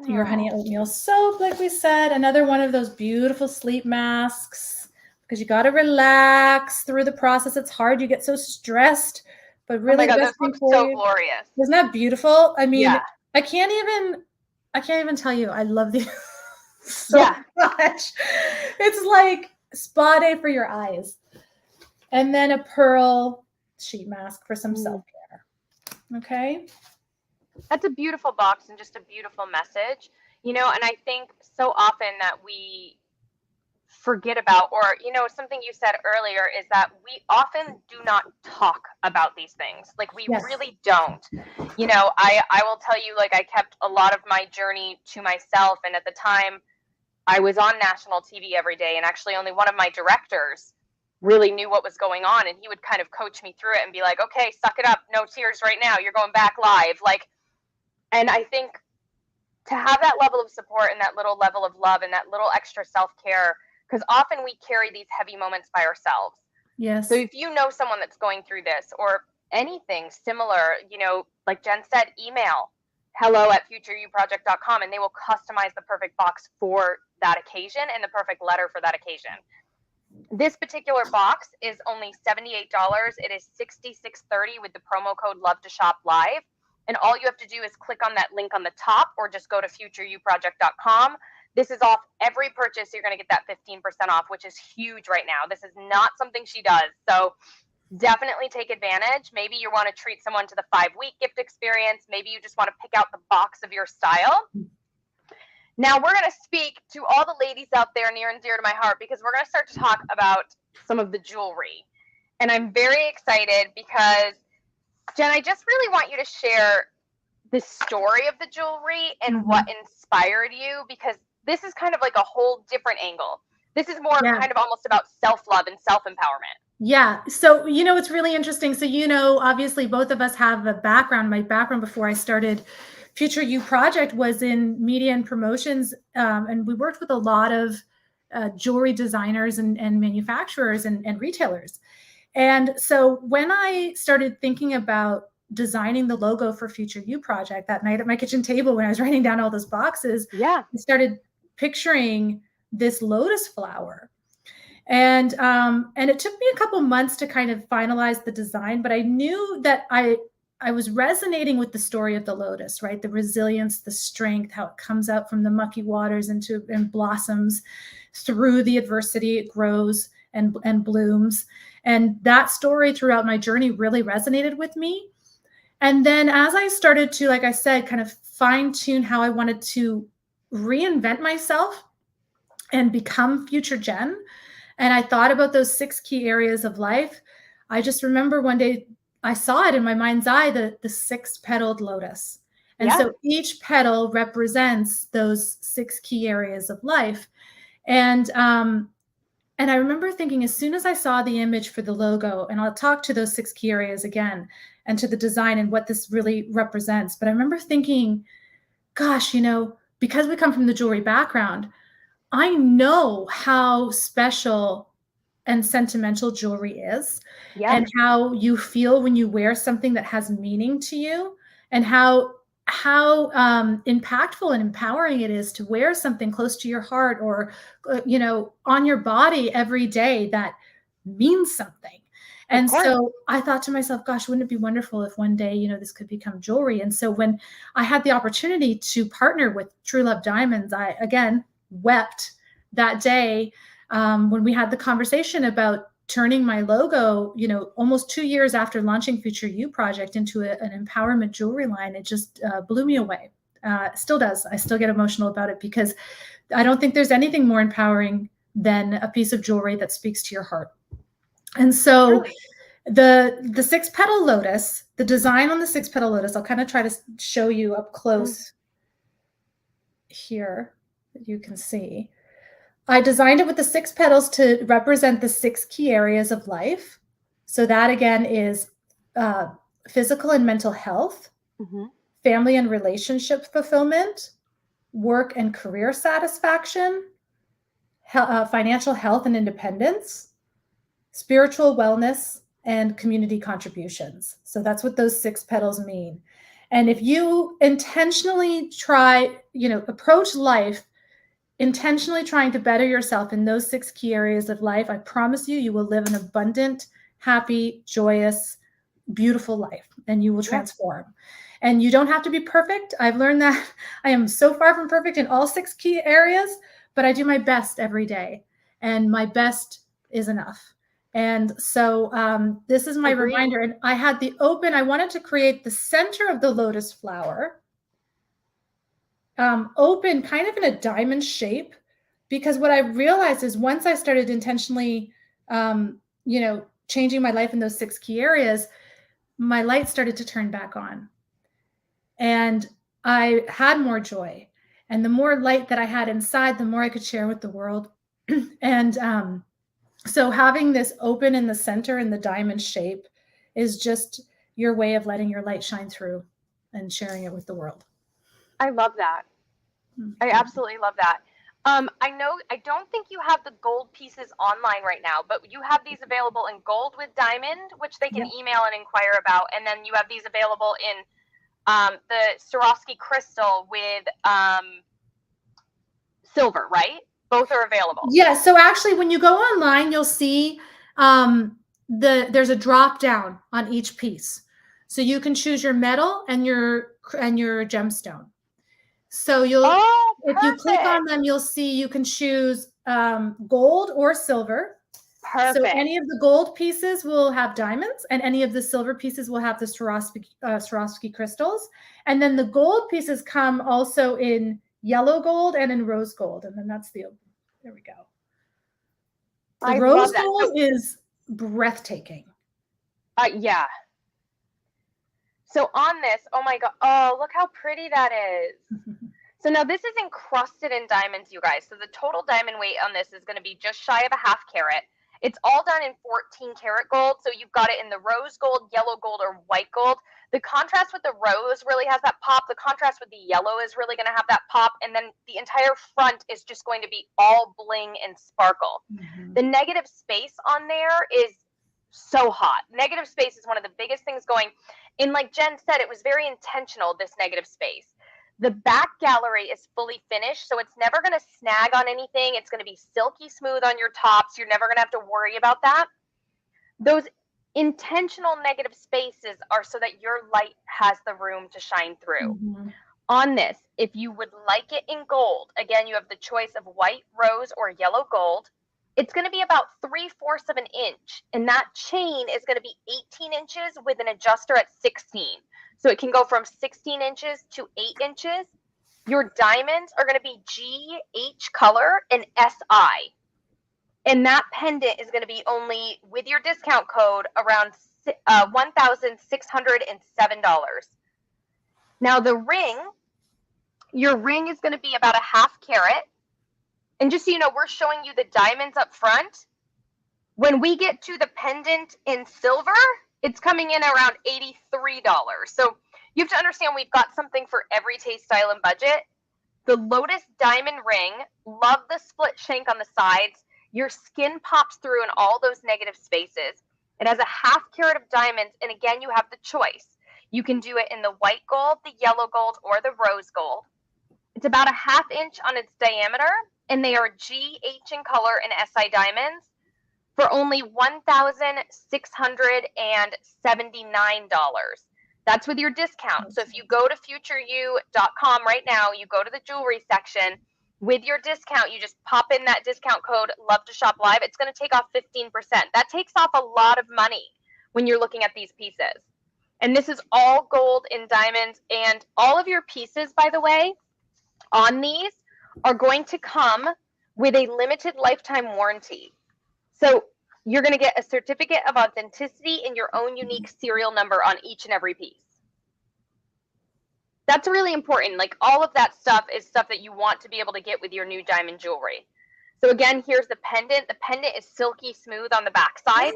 your honey oatmeal soap, like we said, another one of those beautiful sleep masks, because you got to relax through the process. It's hard, you get so stressed, but really, oh my God, this looks so glorious. Isn't that beautiful? I mean, I can't even tell you, I love these so much. It's like spa day for your eyes. And then a pearl sheet mask for some self-care. Okay. That's a beautiful box and just a beautiful message, you know, and I think so often that we forget about, or, you know, something you said earlier is that we often do not talk about these things. Like, we really don't. You know, I will tell you, like, I kept a lot of my journey to myself, and at the time I was on national TV every day, and actually only one of my directors really knew what was going on, and he would kind of coach me through it and be like, okay, suck it up, no tears right now, you're going back live. Like, and I think to have that level of support and that little level of love and that little extra self-care, because often we carry these heavy moments by ourselves. Yes. So if you know someone that's going through this or anything similar, you know, like Jen said, email hello@futureyouproject.com, and they will customize the perfect box for that occasion and the perfect letter for that occasion. This particular box is only $78. It is $66.30 with the promo code LOVETOSHOPLIVE. And all you have to do is click on that link on the top, or just go to futureyouproject.com, This is off every purchase. You're going to get that 15% off, which is huge right now. This is not something she does. So definitely take advantage. Maybe you want to treat someone to the 5-week gift experience. Maybe you just want to pick out the box of your style. Now we're going to speak to all the ladies out there near and dear to my heart, because we're going to start to talk about some of the jewelry. And I'm very excited because, Jen, I just really want you to share the story of the jewelry and what inspired you, because this is kind of like a whole different angle. This is more kind of almost about self-love and self-empowerment. Yeah. So, it's really interesting. So, obviously both of us have a background. My background before I started Future You Project was in media and promotions. And we worked with a lot of jewelry designers and manufacturers and retailers. And so when I started thinking about designing the logo for Future You Project that night at my kitchen table, when I was writing down all those boxes, I started picturing this lotus flower. And it took me a couple months to kind of finalize the design, but I knew that I was resonating with the story of the lotus, right? The resilience, the strength, how it comes out from the mucky waters and blossoms through the adversity, it grows and blooms. And that story throughout my journey really resonated with me. And then as I started to, like I said, kind of fine tune how I wanted to reinvent myself and become future Jen, and I thought about those 6 key areas of life, I just remember one day I saw it in my mind's eye, the 6-petaled lotus. And so each petal represents those 6 key areas of life. And I remember thinking, as soon as I saw the image for the logo, and I'll talk to those 6 key areas again and to the design and what this really represents. But I remember thinking, gosh, because we come from the jewelry background, I know how special and sentimental jewelry is, and how you feel when you wear something that has meaning to you, and how impactful and empowering it is to wear something close to your heart or, on your body every day that means something. And so I thought to myself, gosh, wouldn't it be wonderful if one day, this could become jewelry? And so when I had the opportunity to partner with True Love Diamonds, I, again, wept that day when we had the conversation about turning my logo, almost 2 years after launching Future You Project, into an empowerment jewelry line. It just blew me away. Still does. I still get emotional about it, because I don't think there's anything more empowering than a piece of jewelry that speaks to your heart. And so the 6-petal lotus, the design on the 6-petal lotus, I'll kind of try to show you up close here that you can see. I designed it with the 6 petals to represent the 6 key areas of life. So that again is physical and mental health, family and relationship fulfillment, work and career satisfaction, financial health and independence, spiritual wellness, and community contributions. So that's what those 6 petals mean. And if you intentionally try, approach life intentionally trying to better yourself in those 6 key areas of life, I promise you, you will live an abundant, happy, joyous, beautiful life, and you will transform. And you don't have to be perfect. I've learned that I am so far from perfect in all 6 key areas, but I do my best every day, and my best is enough. And so this is my reminder. And I had I wanted to create the center of the lotus flower open kind of in a diamond shape, because what I realized is once I started intentionally, changing my life in those 6 key areas, my light started to turn back on, and I had more joy. And the more light that I had inside, the more I could share with the world. And so having this open in the center in the diamond shape is just your way of letting your light shine through and sharing it with the world. I love that. I absolutely love that. I don't think you have the gold pieces online right now, but you have these available in gold with diamond, which they can email and inquire about. And then you have these available in the Swarovski crystal with silver, right? Both are available. Yeah. So actually, when you go online, you'll see there's a drop down on each piece. So you can choose your metal and your gemstone. So if you click on them, you'll see you can choose gold or silver. Perfect. So any of the gold pieces will have diamonds, and any of the silver pieces will have the Swarovski crystals. And then the gold pieces come also in yellow gold and in rose gold. And then there we go. The rose gold is breathtaking. Yeah. So on this, oh my God, oh, look how pretty that is. So now this is encrusted in diamonds, you guys. So the total diamond weight on this is going to be just shy of a ½ carat. It's all done in 14 karat gold. So you've got it in the rose gold, yellow gold, or white gold. The contrast with the rose really has that pop. The contrast with the yellow is really going to have that pop. And then the entire front is just going to be all bling and sparkle. The negative space on there is so hot. Negative space is one of the biggest things going. And like Jen said, it was very intentional, this negative space. The back gallery is fully finished, so it's never going to snag on anything. It's going to be silky smooth on your tops. You're never going to have to worry about that. Those intentional negative spaces are so that your light has the room to shine through. On this, if you would like it in gold, again, you have the choice of white, rose, or yellow gold. It's going to be about 3/4 of an inch, and that chain is going to be 18 inches with an adjuster at 16. So it can go from 16 inches to 8 inches. Your diamonds are going to be GH color and SI. And that pendant is going to be only, with your discount code, around $1,607. Now the ring, your ring is going to be about a ½ carat. And just so you know, we're showing you the diamonds up front. When we get to the pendant in silver, it's coming in around $83. So you have to understand we've got something for every taste, style, and budget. The Lotus diamond ring, love the split shank on the sides. Your skin pops through in all those negative spaces. It has a ½ carat of diamonds, and again, you have the choice. You can do it in the white gold, the yellow gold, or the rose gold. It's about a ½ inch on its diameter, and they are GH in color and SI diamonds for only $1,679. That's with your discount. So if you go to futureyou.com right now, you go to the jewelry section, with your discount, you just pop in that discount code, Love to Shop Live. It's going to take off 15%. That takes off a lot of money when you're looking at these pieces. And this is all gold and diamonds. And all of your pieces, by the way, on these are going to come with a limited lifetime warranty. So you're going to get a certificate of authenticity and your own unique serial number on each and every piece. That's really important. Like, all of that stuff is stuff that you want to be able to get with your new diamond jewelry. So again, here's the pendant. The pendant is silky smooth on the backside.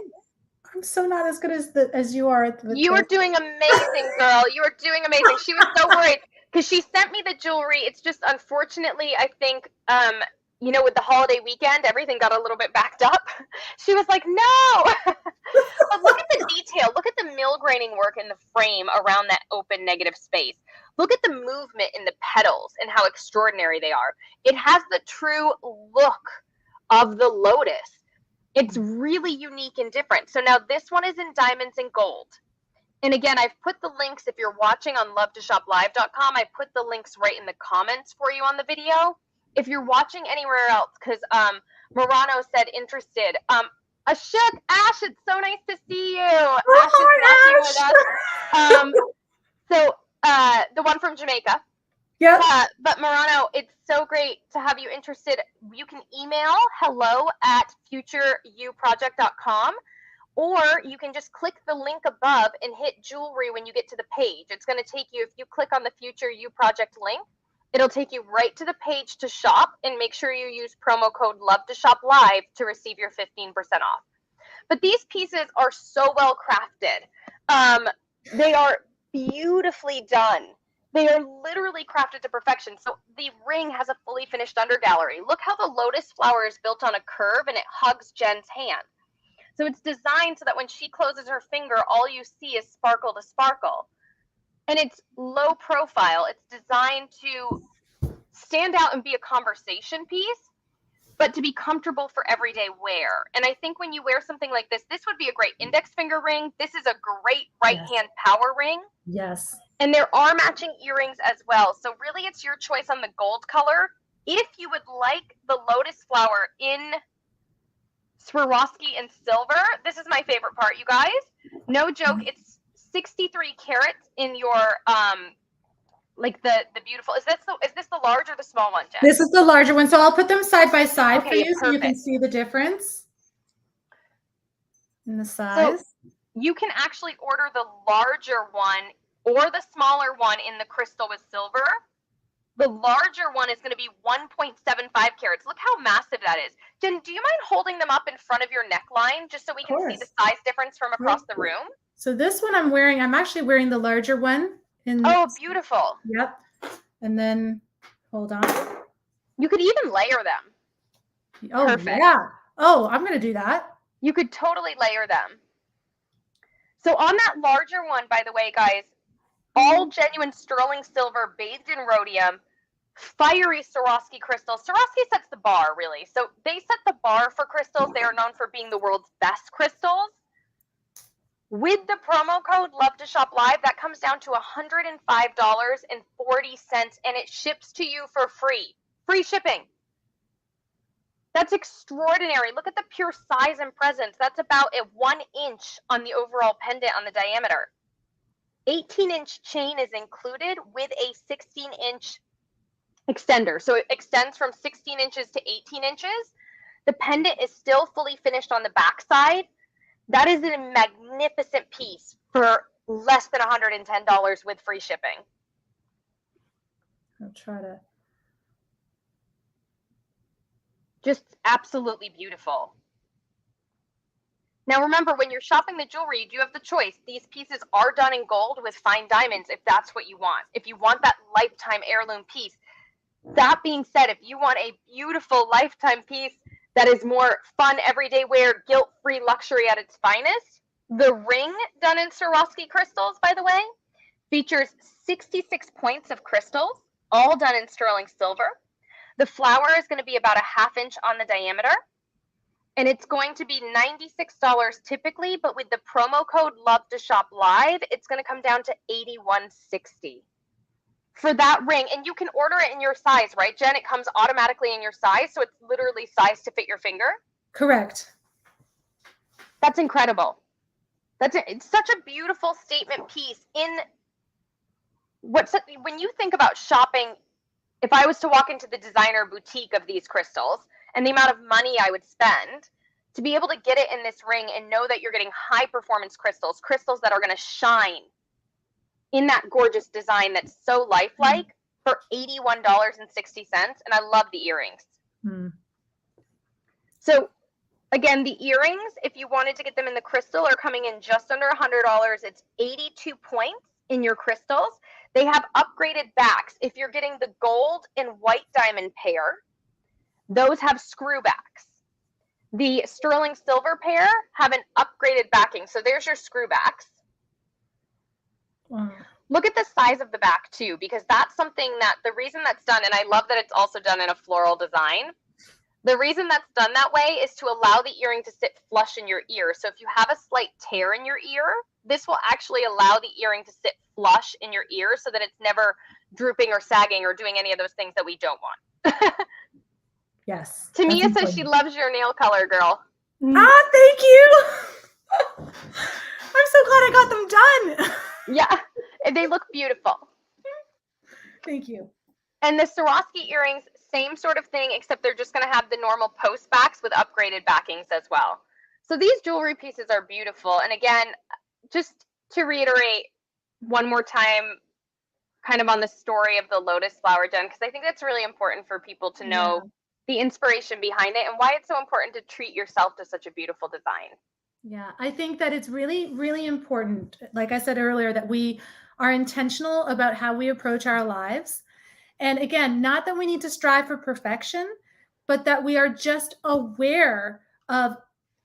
I'm so not as good as you are. You are doing amazing, girl. You are doing amazing. She was so worried because she sent me the jewelry. It's just, unfortunately, I think, you know, with the holiday weekend, everything got a little bit backed up. She was like, no. But look at the detail. Look at the mill graining work in the frame around that open negative space. Look at the movement in the petals and how extraordinary they are. It has the true look of the lotus. It's really unique and different. So now this one is in diamonds and gold. And again, I've put the links, if you're watching on lovetoshoplive.com, I put the links right in the comments for you on the video. If you're watching anywhere else, because Morano said interested. Ashok, Ash, it's so nice to see you. Ash is watching with us. So the one from Jamaica. Yeah. But Morano, it's so great to have you interested. You can email hello@futureyouproject.com, or you can just click the link above and hit jewelry when you get to the page. It's going to take you, if you click on the Future You Project link, it'll take you right to the page to shop, and make sure you use promo code LOVETOSHOPLIVE to receive your 15% off. But these pieces are so well crafted. They are beautifully done. They are literally crafted to perfection. So the ring has a fully finished undergallery. Look how the lotus flower is built on a curve and it hugs Jen's hand. So it's designed so that when she closes her finger, all you see is sparkle to sparkle. And it's low profile. It's designed to stand out and be a conversation piece, but to be comfortable for everyday wear. And I think when you wear something like this would be a great index finger ring. This is a great right hand power ring. Yes. And there are matching earrings as well. So really it's your choice on the gold color. If you would like the Lotus Flower in Swarovski and silver, this is my favorite part, you guys. No joke, it's 63 carats in your like the beautiful. Is this the large or the small one, Jen? This is the larger one. So I'll put them side by side for Okay, you so you can perfect. see the difference in the size. So you can actually order the larger one or the smaller one in the crystal with silver. The larger one is going to be 1.75 carats. Look how massive that is. Jen, do you mind holding them up in front of your neckline just so we can see the size difference from across the room? So this one I'm actually wearing the larger one. Oh, beautiful. Yep. And then, hold on. You could even layer them. Oh, perfect. Yeah. Oh, I'm going to do that. You could totally layer them. So on that larger one, by the way, guys, all genuine sterling silver bathed in rhodium, fiery Swarovski crystals. Swarovski sets the bar, really. So they set the bar for crystals. They are known for being the world's best crystals. With the promo code Love to Shop Live, that comes down to $105.40, and it ships to you for free. Free shipping. That's extraordinary. Look at the pure size and presence. That's about a 1 inch on the overall pendant on the diameter. 18-inch chain is included with a 16-inch extender. So it extends from 16 inches to 18 inches. The pendant is still fully finished on the back side. That is a magnificent piece for less than $110 with free shipping. I'll try to. Just absolutely beautiful. Now remember, when you're shopping the jewelry, you do have the choice. These pieces are done in gold with fine diamonds if that's what you want. If you want that lifetime heirloom piece. That being said, if you want a beautiful lifetime piece that is more fun, everyday wear, guilt-free luxury at its finest, the ring done in Swarovski crystals, by the way, features 66 points of crystals, all done in sterling silver. The flower is going to be about a ½ inch on the diameter. And it's going to be $96 typically, but with the promo code Love to Shop Live, it's going to come down to $81.60 for that ring. And you can order it in your size, right, Jen? It comes automatically in your size, so it's literally sized to fit your finger. Correct. That's incredible. It's such a beautiful statement piece. When you think about shopping, if I was to walk into the designer boutique of these crystals, and the amount of money I would spend to be able to get it in this ring and know that you're getting high performance crystals that are going to shine in that gorgeous design that's so lifelike for $81.60. And I love the earrings. So again, the earrings, if you wanted to get them in the crystal, are coming in just under $100. It's 82 points in your crystals. They have upgraded backs. If you're getting the gold and white diamond pair, those have screw backs. The sterling silver pair have an upgraded backing. So there's your screw backs. Wow. Look at the size of the back too, because that's something that the reason that's done, and I love that it's also done in a floral design. The reason that's done that way is to allow the earring to sit flush in your ear. So if you have a slight tear in your ear, this will actually allow the earring to sit flush in your ear so that it's never drooping or sagging or doing any of those things that we don't want. Yes. Tamia says she loves your nail color, girl. Ah, thank you. I'm so glad I got them done. Yeah, they look beautiful. Thank you. And the Swarovski earrings, same sort of thing, except they're just going to have the normal post backs with upgraded backings as well. So these jewelry pieces are beautiful. And again, just to reiterate one more time, kind of on the story of the Lotus Flower, Jen, because I think that's really important for people to know the inspiration behind it and why it's so important to treat yourself to such a beautiful design. Yeah, I think that it's really, really important, like I said earlier, that we are intentional about how we approach our lives. And again, not that we need to strive for perfection, but that we are just aware of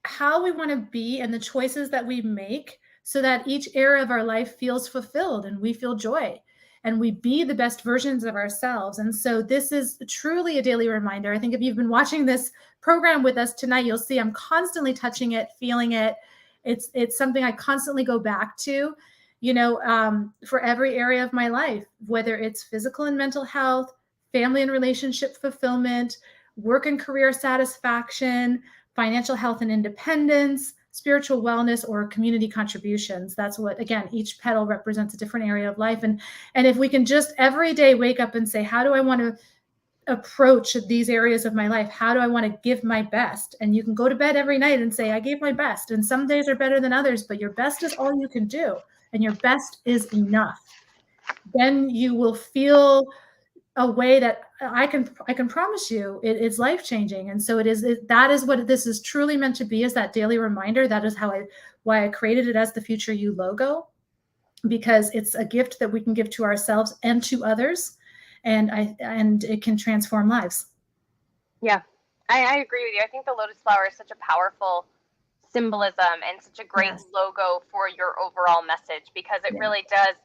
how we want to be and the choices that we make so that each era of our life feels fulfilled and we feel joy and we be the best versions of ourselves. And so this is truly a daily reminder. I think if you've been watching this program with us tonight, you'll see I'm constantly touching it, feeling it. It's something I constantly go back to. for every area of my life, whether it's physical and mental health, family and relationship fulfillment, work and career satisfaction, financial health and independence, spiritual wellness, or community contributions. That's what, again, each petal represents a different area of life. And if we can just every day wake up and say, how do I want to approach these areas of my life? How do I want to give my best? And you can go to bed every night and say, I gave my best. And some days are better than others, but your best is all you can do. And your best is enough. Then you will feel a way that I can promise you it is life-changing. And so that is what this is truly meant to be, is that daily reminder. That is why I created it as the Future You logo, because it's a gift that we can give to ourselves and to others. And it can transform lives. Yeah, I agree with you. I think the Lotus Flower is such a powerful symbolism and such a great logo for your overall message, because it really does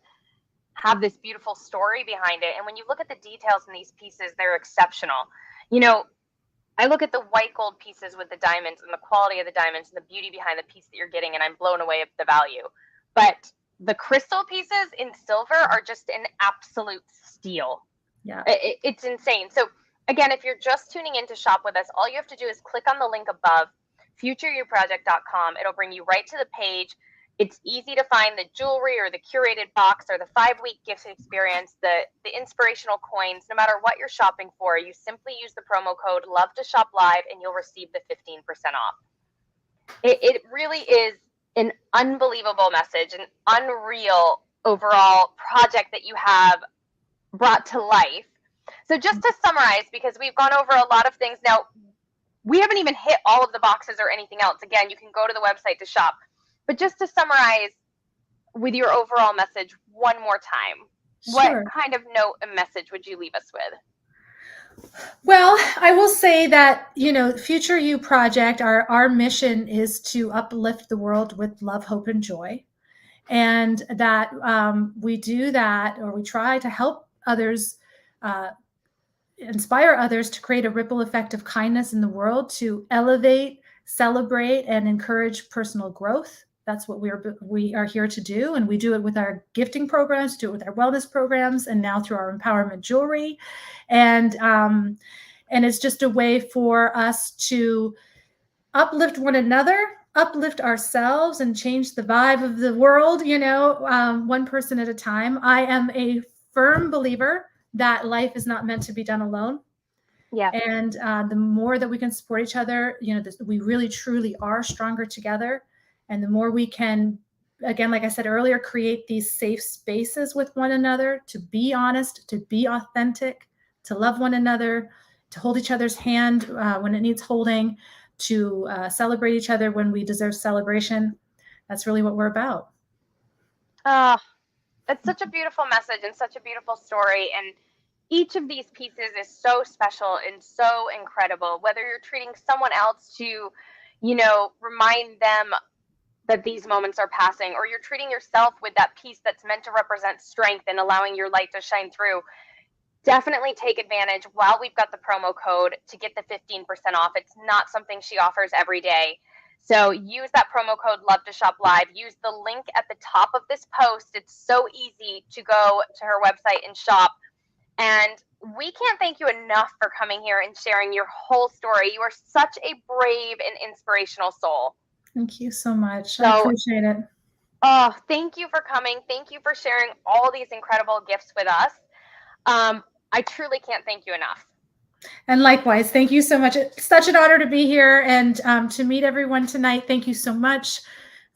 have this beautiful story behind it. And when you look at the details in these pieces, they're exceptional. I look at the white gold pieces with the diamonds and the quality of the diamonds and the beauty behind the piece that you're getting, and I'm blown away at the value. But the crystal pieces in silver are just an absolute steal. Yeah, it's insane. So again, if you're just tuning in to shop with us, all you have to do is click on the link above, futureyouproject.com. It'll bring you right to the page. It's easy to find the jewelry or the curated box or the 5-week gift experience, the inspirational coins. No matter what you're shopping for, you simply use the promo code LOVETOSHOPLIVE and you'll receive the 15% off. It really is an unbelievable message, an unreal overall project that you have brought to life. So just to summarize, because we've gone over a lot of things now, we haven't even hit all of the boxes or anything else. Again, you can go to the website to shop. But just to summarize with your overall message one more time, What kind of note and message would you leave us with? Well, I will say that, Future You Project, our mission is to uplift the world with love, hope, and joy. And that we do that, or we try to help others, inspire others to create a ripple effect of kindness in the world, to elevate, celebrate, and encourage personal growth. That's what we are here to do. And we do it with our gifting programs, do it with our wellness programs, and now through our empowerment jewelry. And it's just a way for us to uplift one another, uplift ourselves, and change the vibe of the world, one person at a time. I am a firm believer that life is not meant to be done alone. Yeah. And the more that we can support each other, we really truly are stronger together. And the more we can, again, like I said earlier, create these safe spaces with one another, to be honest, to be authentic, to love one another, to hold each other's hand when it needs holding, to celebrate each other when we deserve celebration. That's really what we're about. It's such a beautiful message and such a beautiful story. And each of these pieces is so special and so incredible, whether you're treating someone else to, remind them that these moments are passing, or you're treating yourself with that piece that's meant to represent strength and allowing your light to shine through. Definitely take advantage while we've got the promo code to get the 15% off. It's not something she offers every day. So use that promo code LOVETOSHOPLIVE. Use the link at the top of this post. It's so easy to go to her website and shop. And we can't thank you enough for coming here and sharing your whole story. You are such a brave and inspirational soul. Thank you so much. I appreciate it. Oh, thank you for coming. Thank you for sharing all these incredible gifts with us. I truly can't thank you enough. And likewise, thank you so much. It's such an honor to be here and to meet everyone tonight. Thank you so much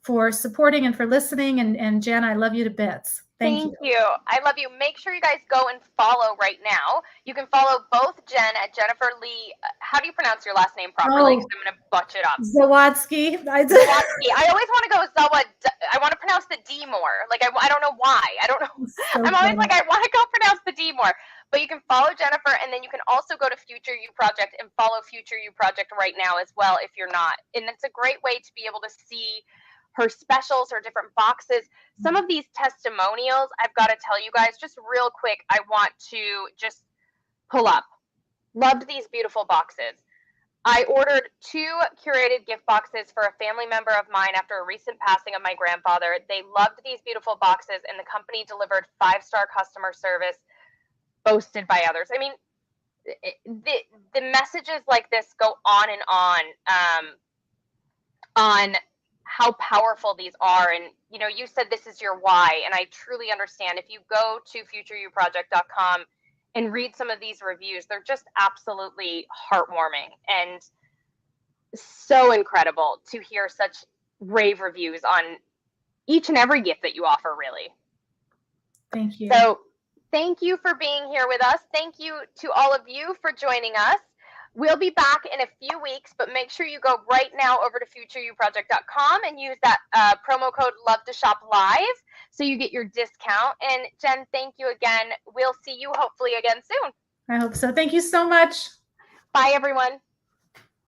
for supporting and for listening. And Jen, I love you to bits. Thank you. I love you. Make sure you guys go and follow right now. You can follow both Jen at Jennifer Lee. How do you pronounce your last name properly? I'm going to butch it up. Zawadzki. Zawadzki. I always want to go Zawad. I want to pronounce the D more. Like, I don't know why. I don't know. So I'm always like, I want to go pronounce the D more. But you can follow Jennifer, and then you can also go to Future You Project and follow Future You Project right now as well if you're not. And it's a great way to be able to see her specials, her different boxes. Some of these testimonials, I've got to tell you guys, just real quick, I want to just pull up. Loved these beautiful boxes. I ordered 2 curated gift boxes for a family member of mine after a recent passing of my grandfather. They loved these beautiful boxes, and the company delivered 5-star customer service, boasted by others. I mean, the messages like this go on and on how powerful these are. And, you know, you said this is your why, and I truly understand. If you go to futureyouproject.com and read some of these reviews, they're just absolutely heartwarming and so incredible to hear such rave reviews on each and every gift that you offer, really. Thank you. So thank you for being here with us. Thank you to all of you for joining us. We'll be back in a few weeks, but make sure you go right now over to futureyouproject.com and use that promo code LOVETOSHOPLIVE so you get your discount. And Jen, thank you again. We'll see you hopefully again soon. I hope so. Thank you so much. Bye, everyone.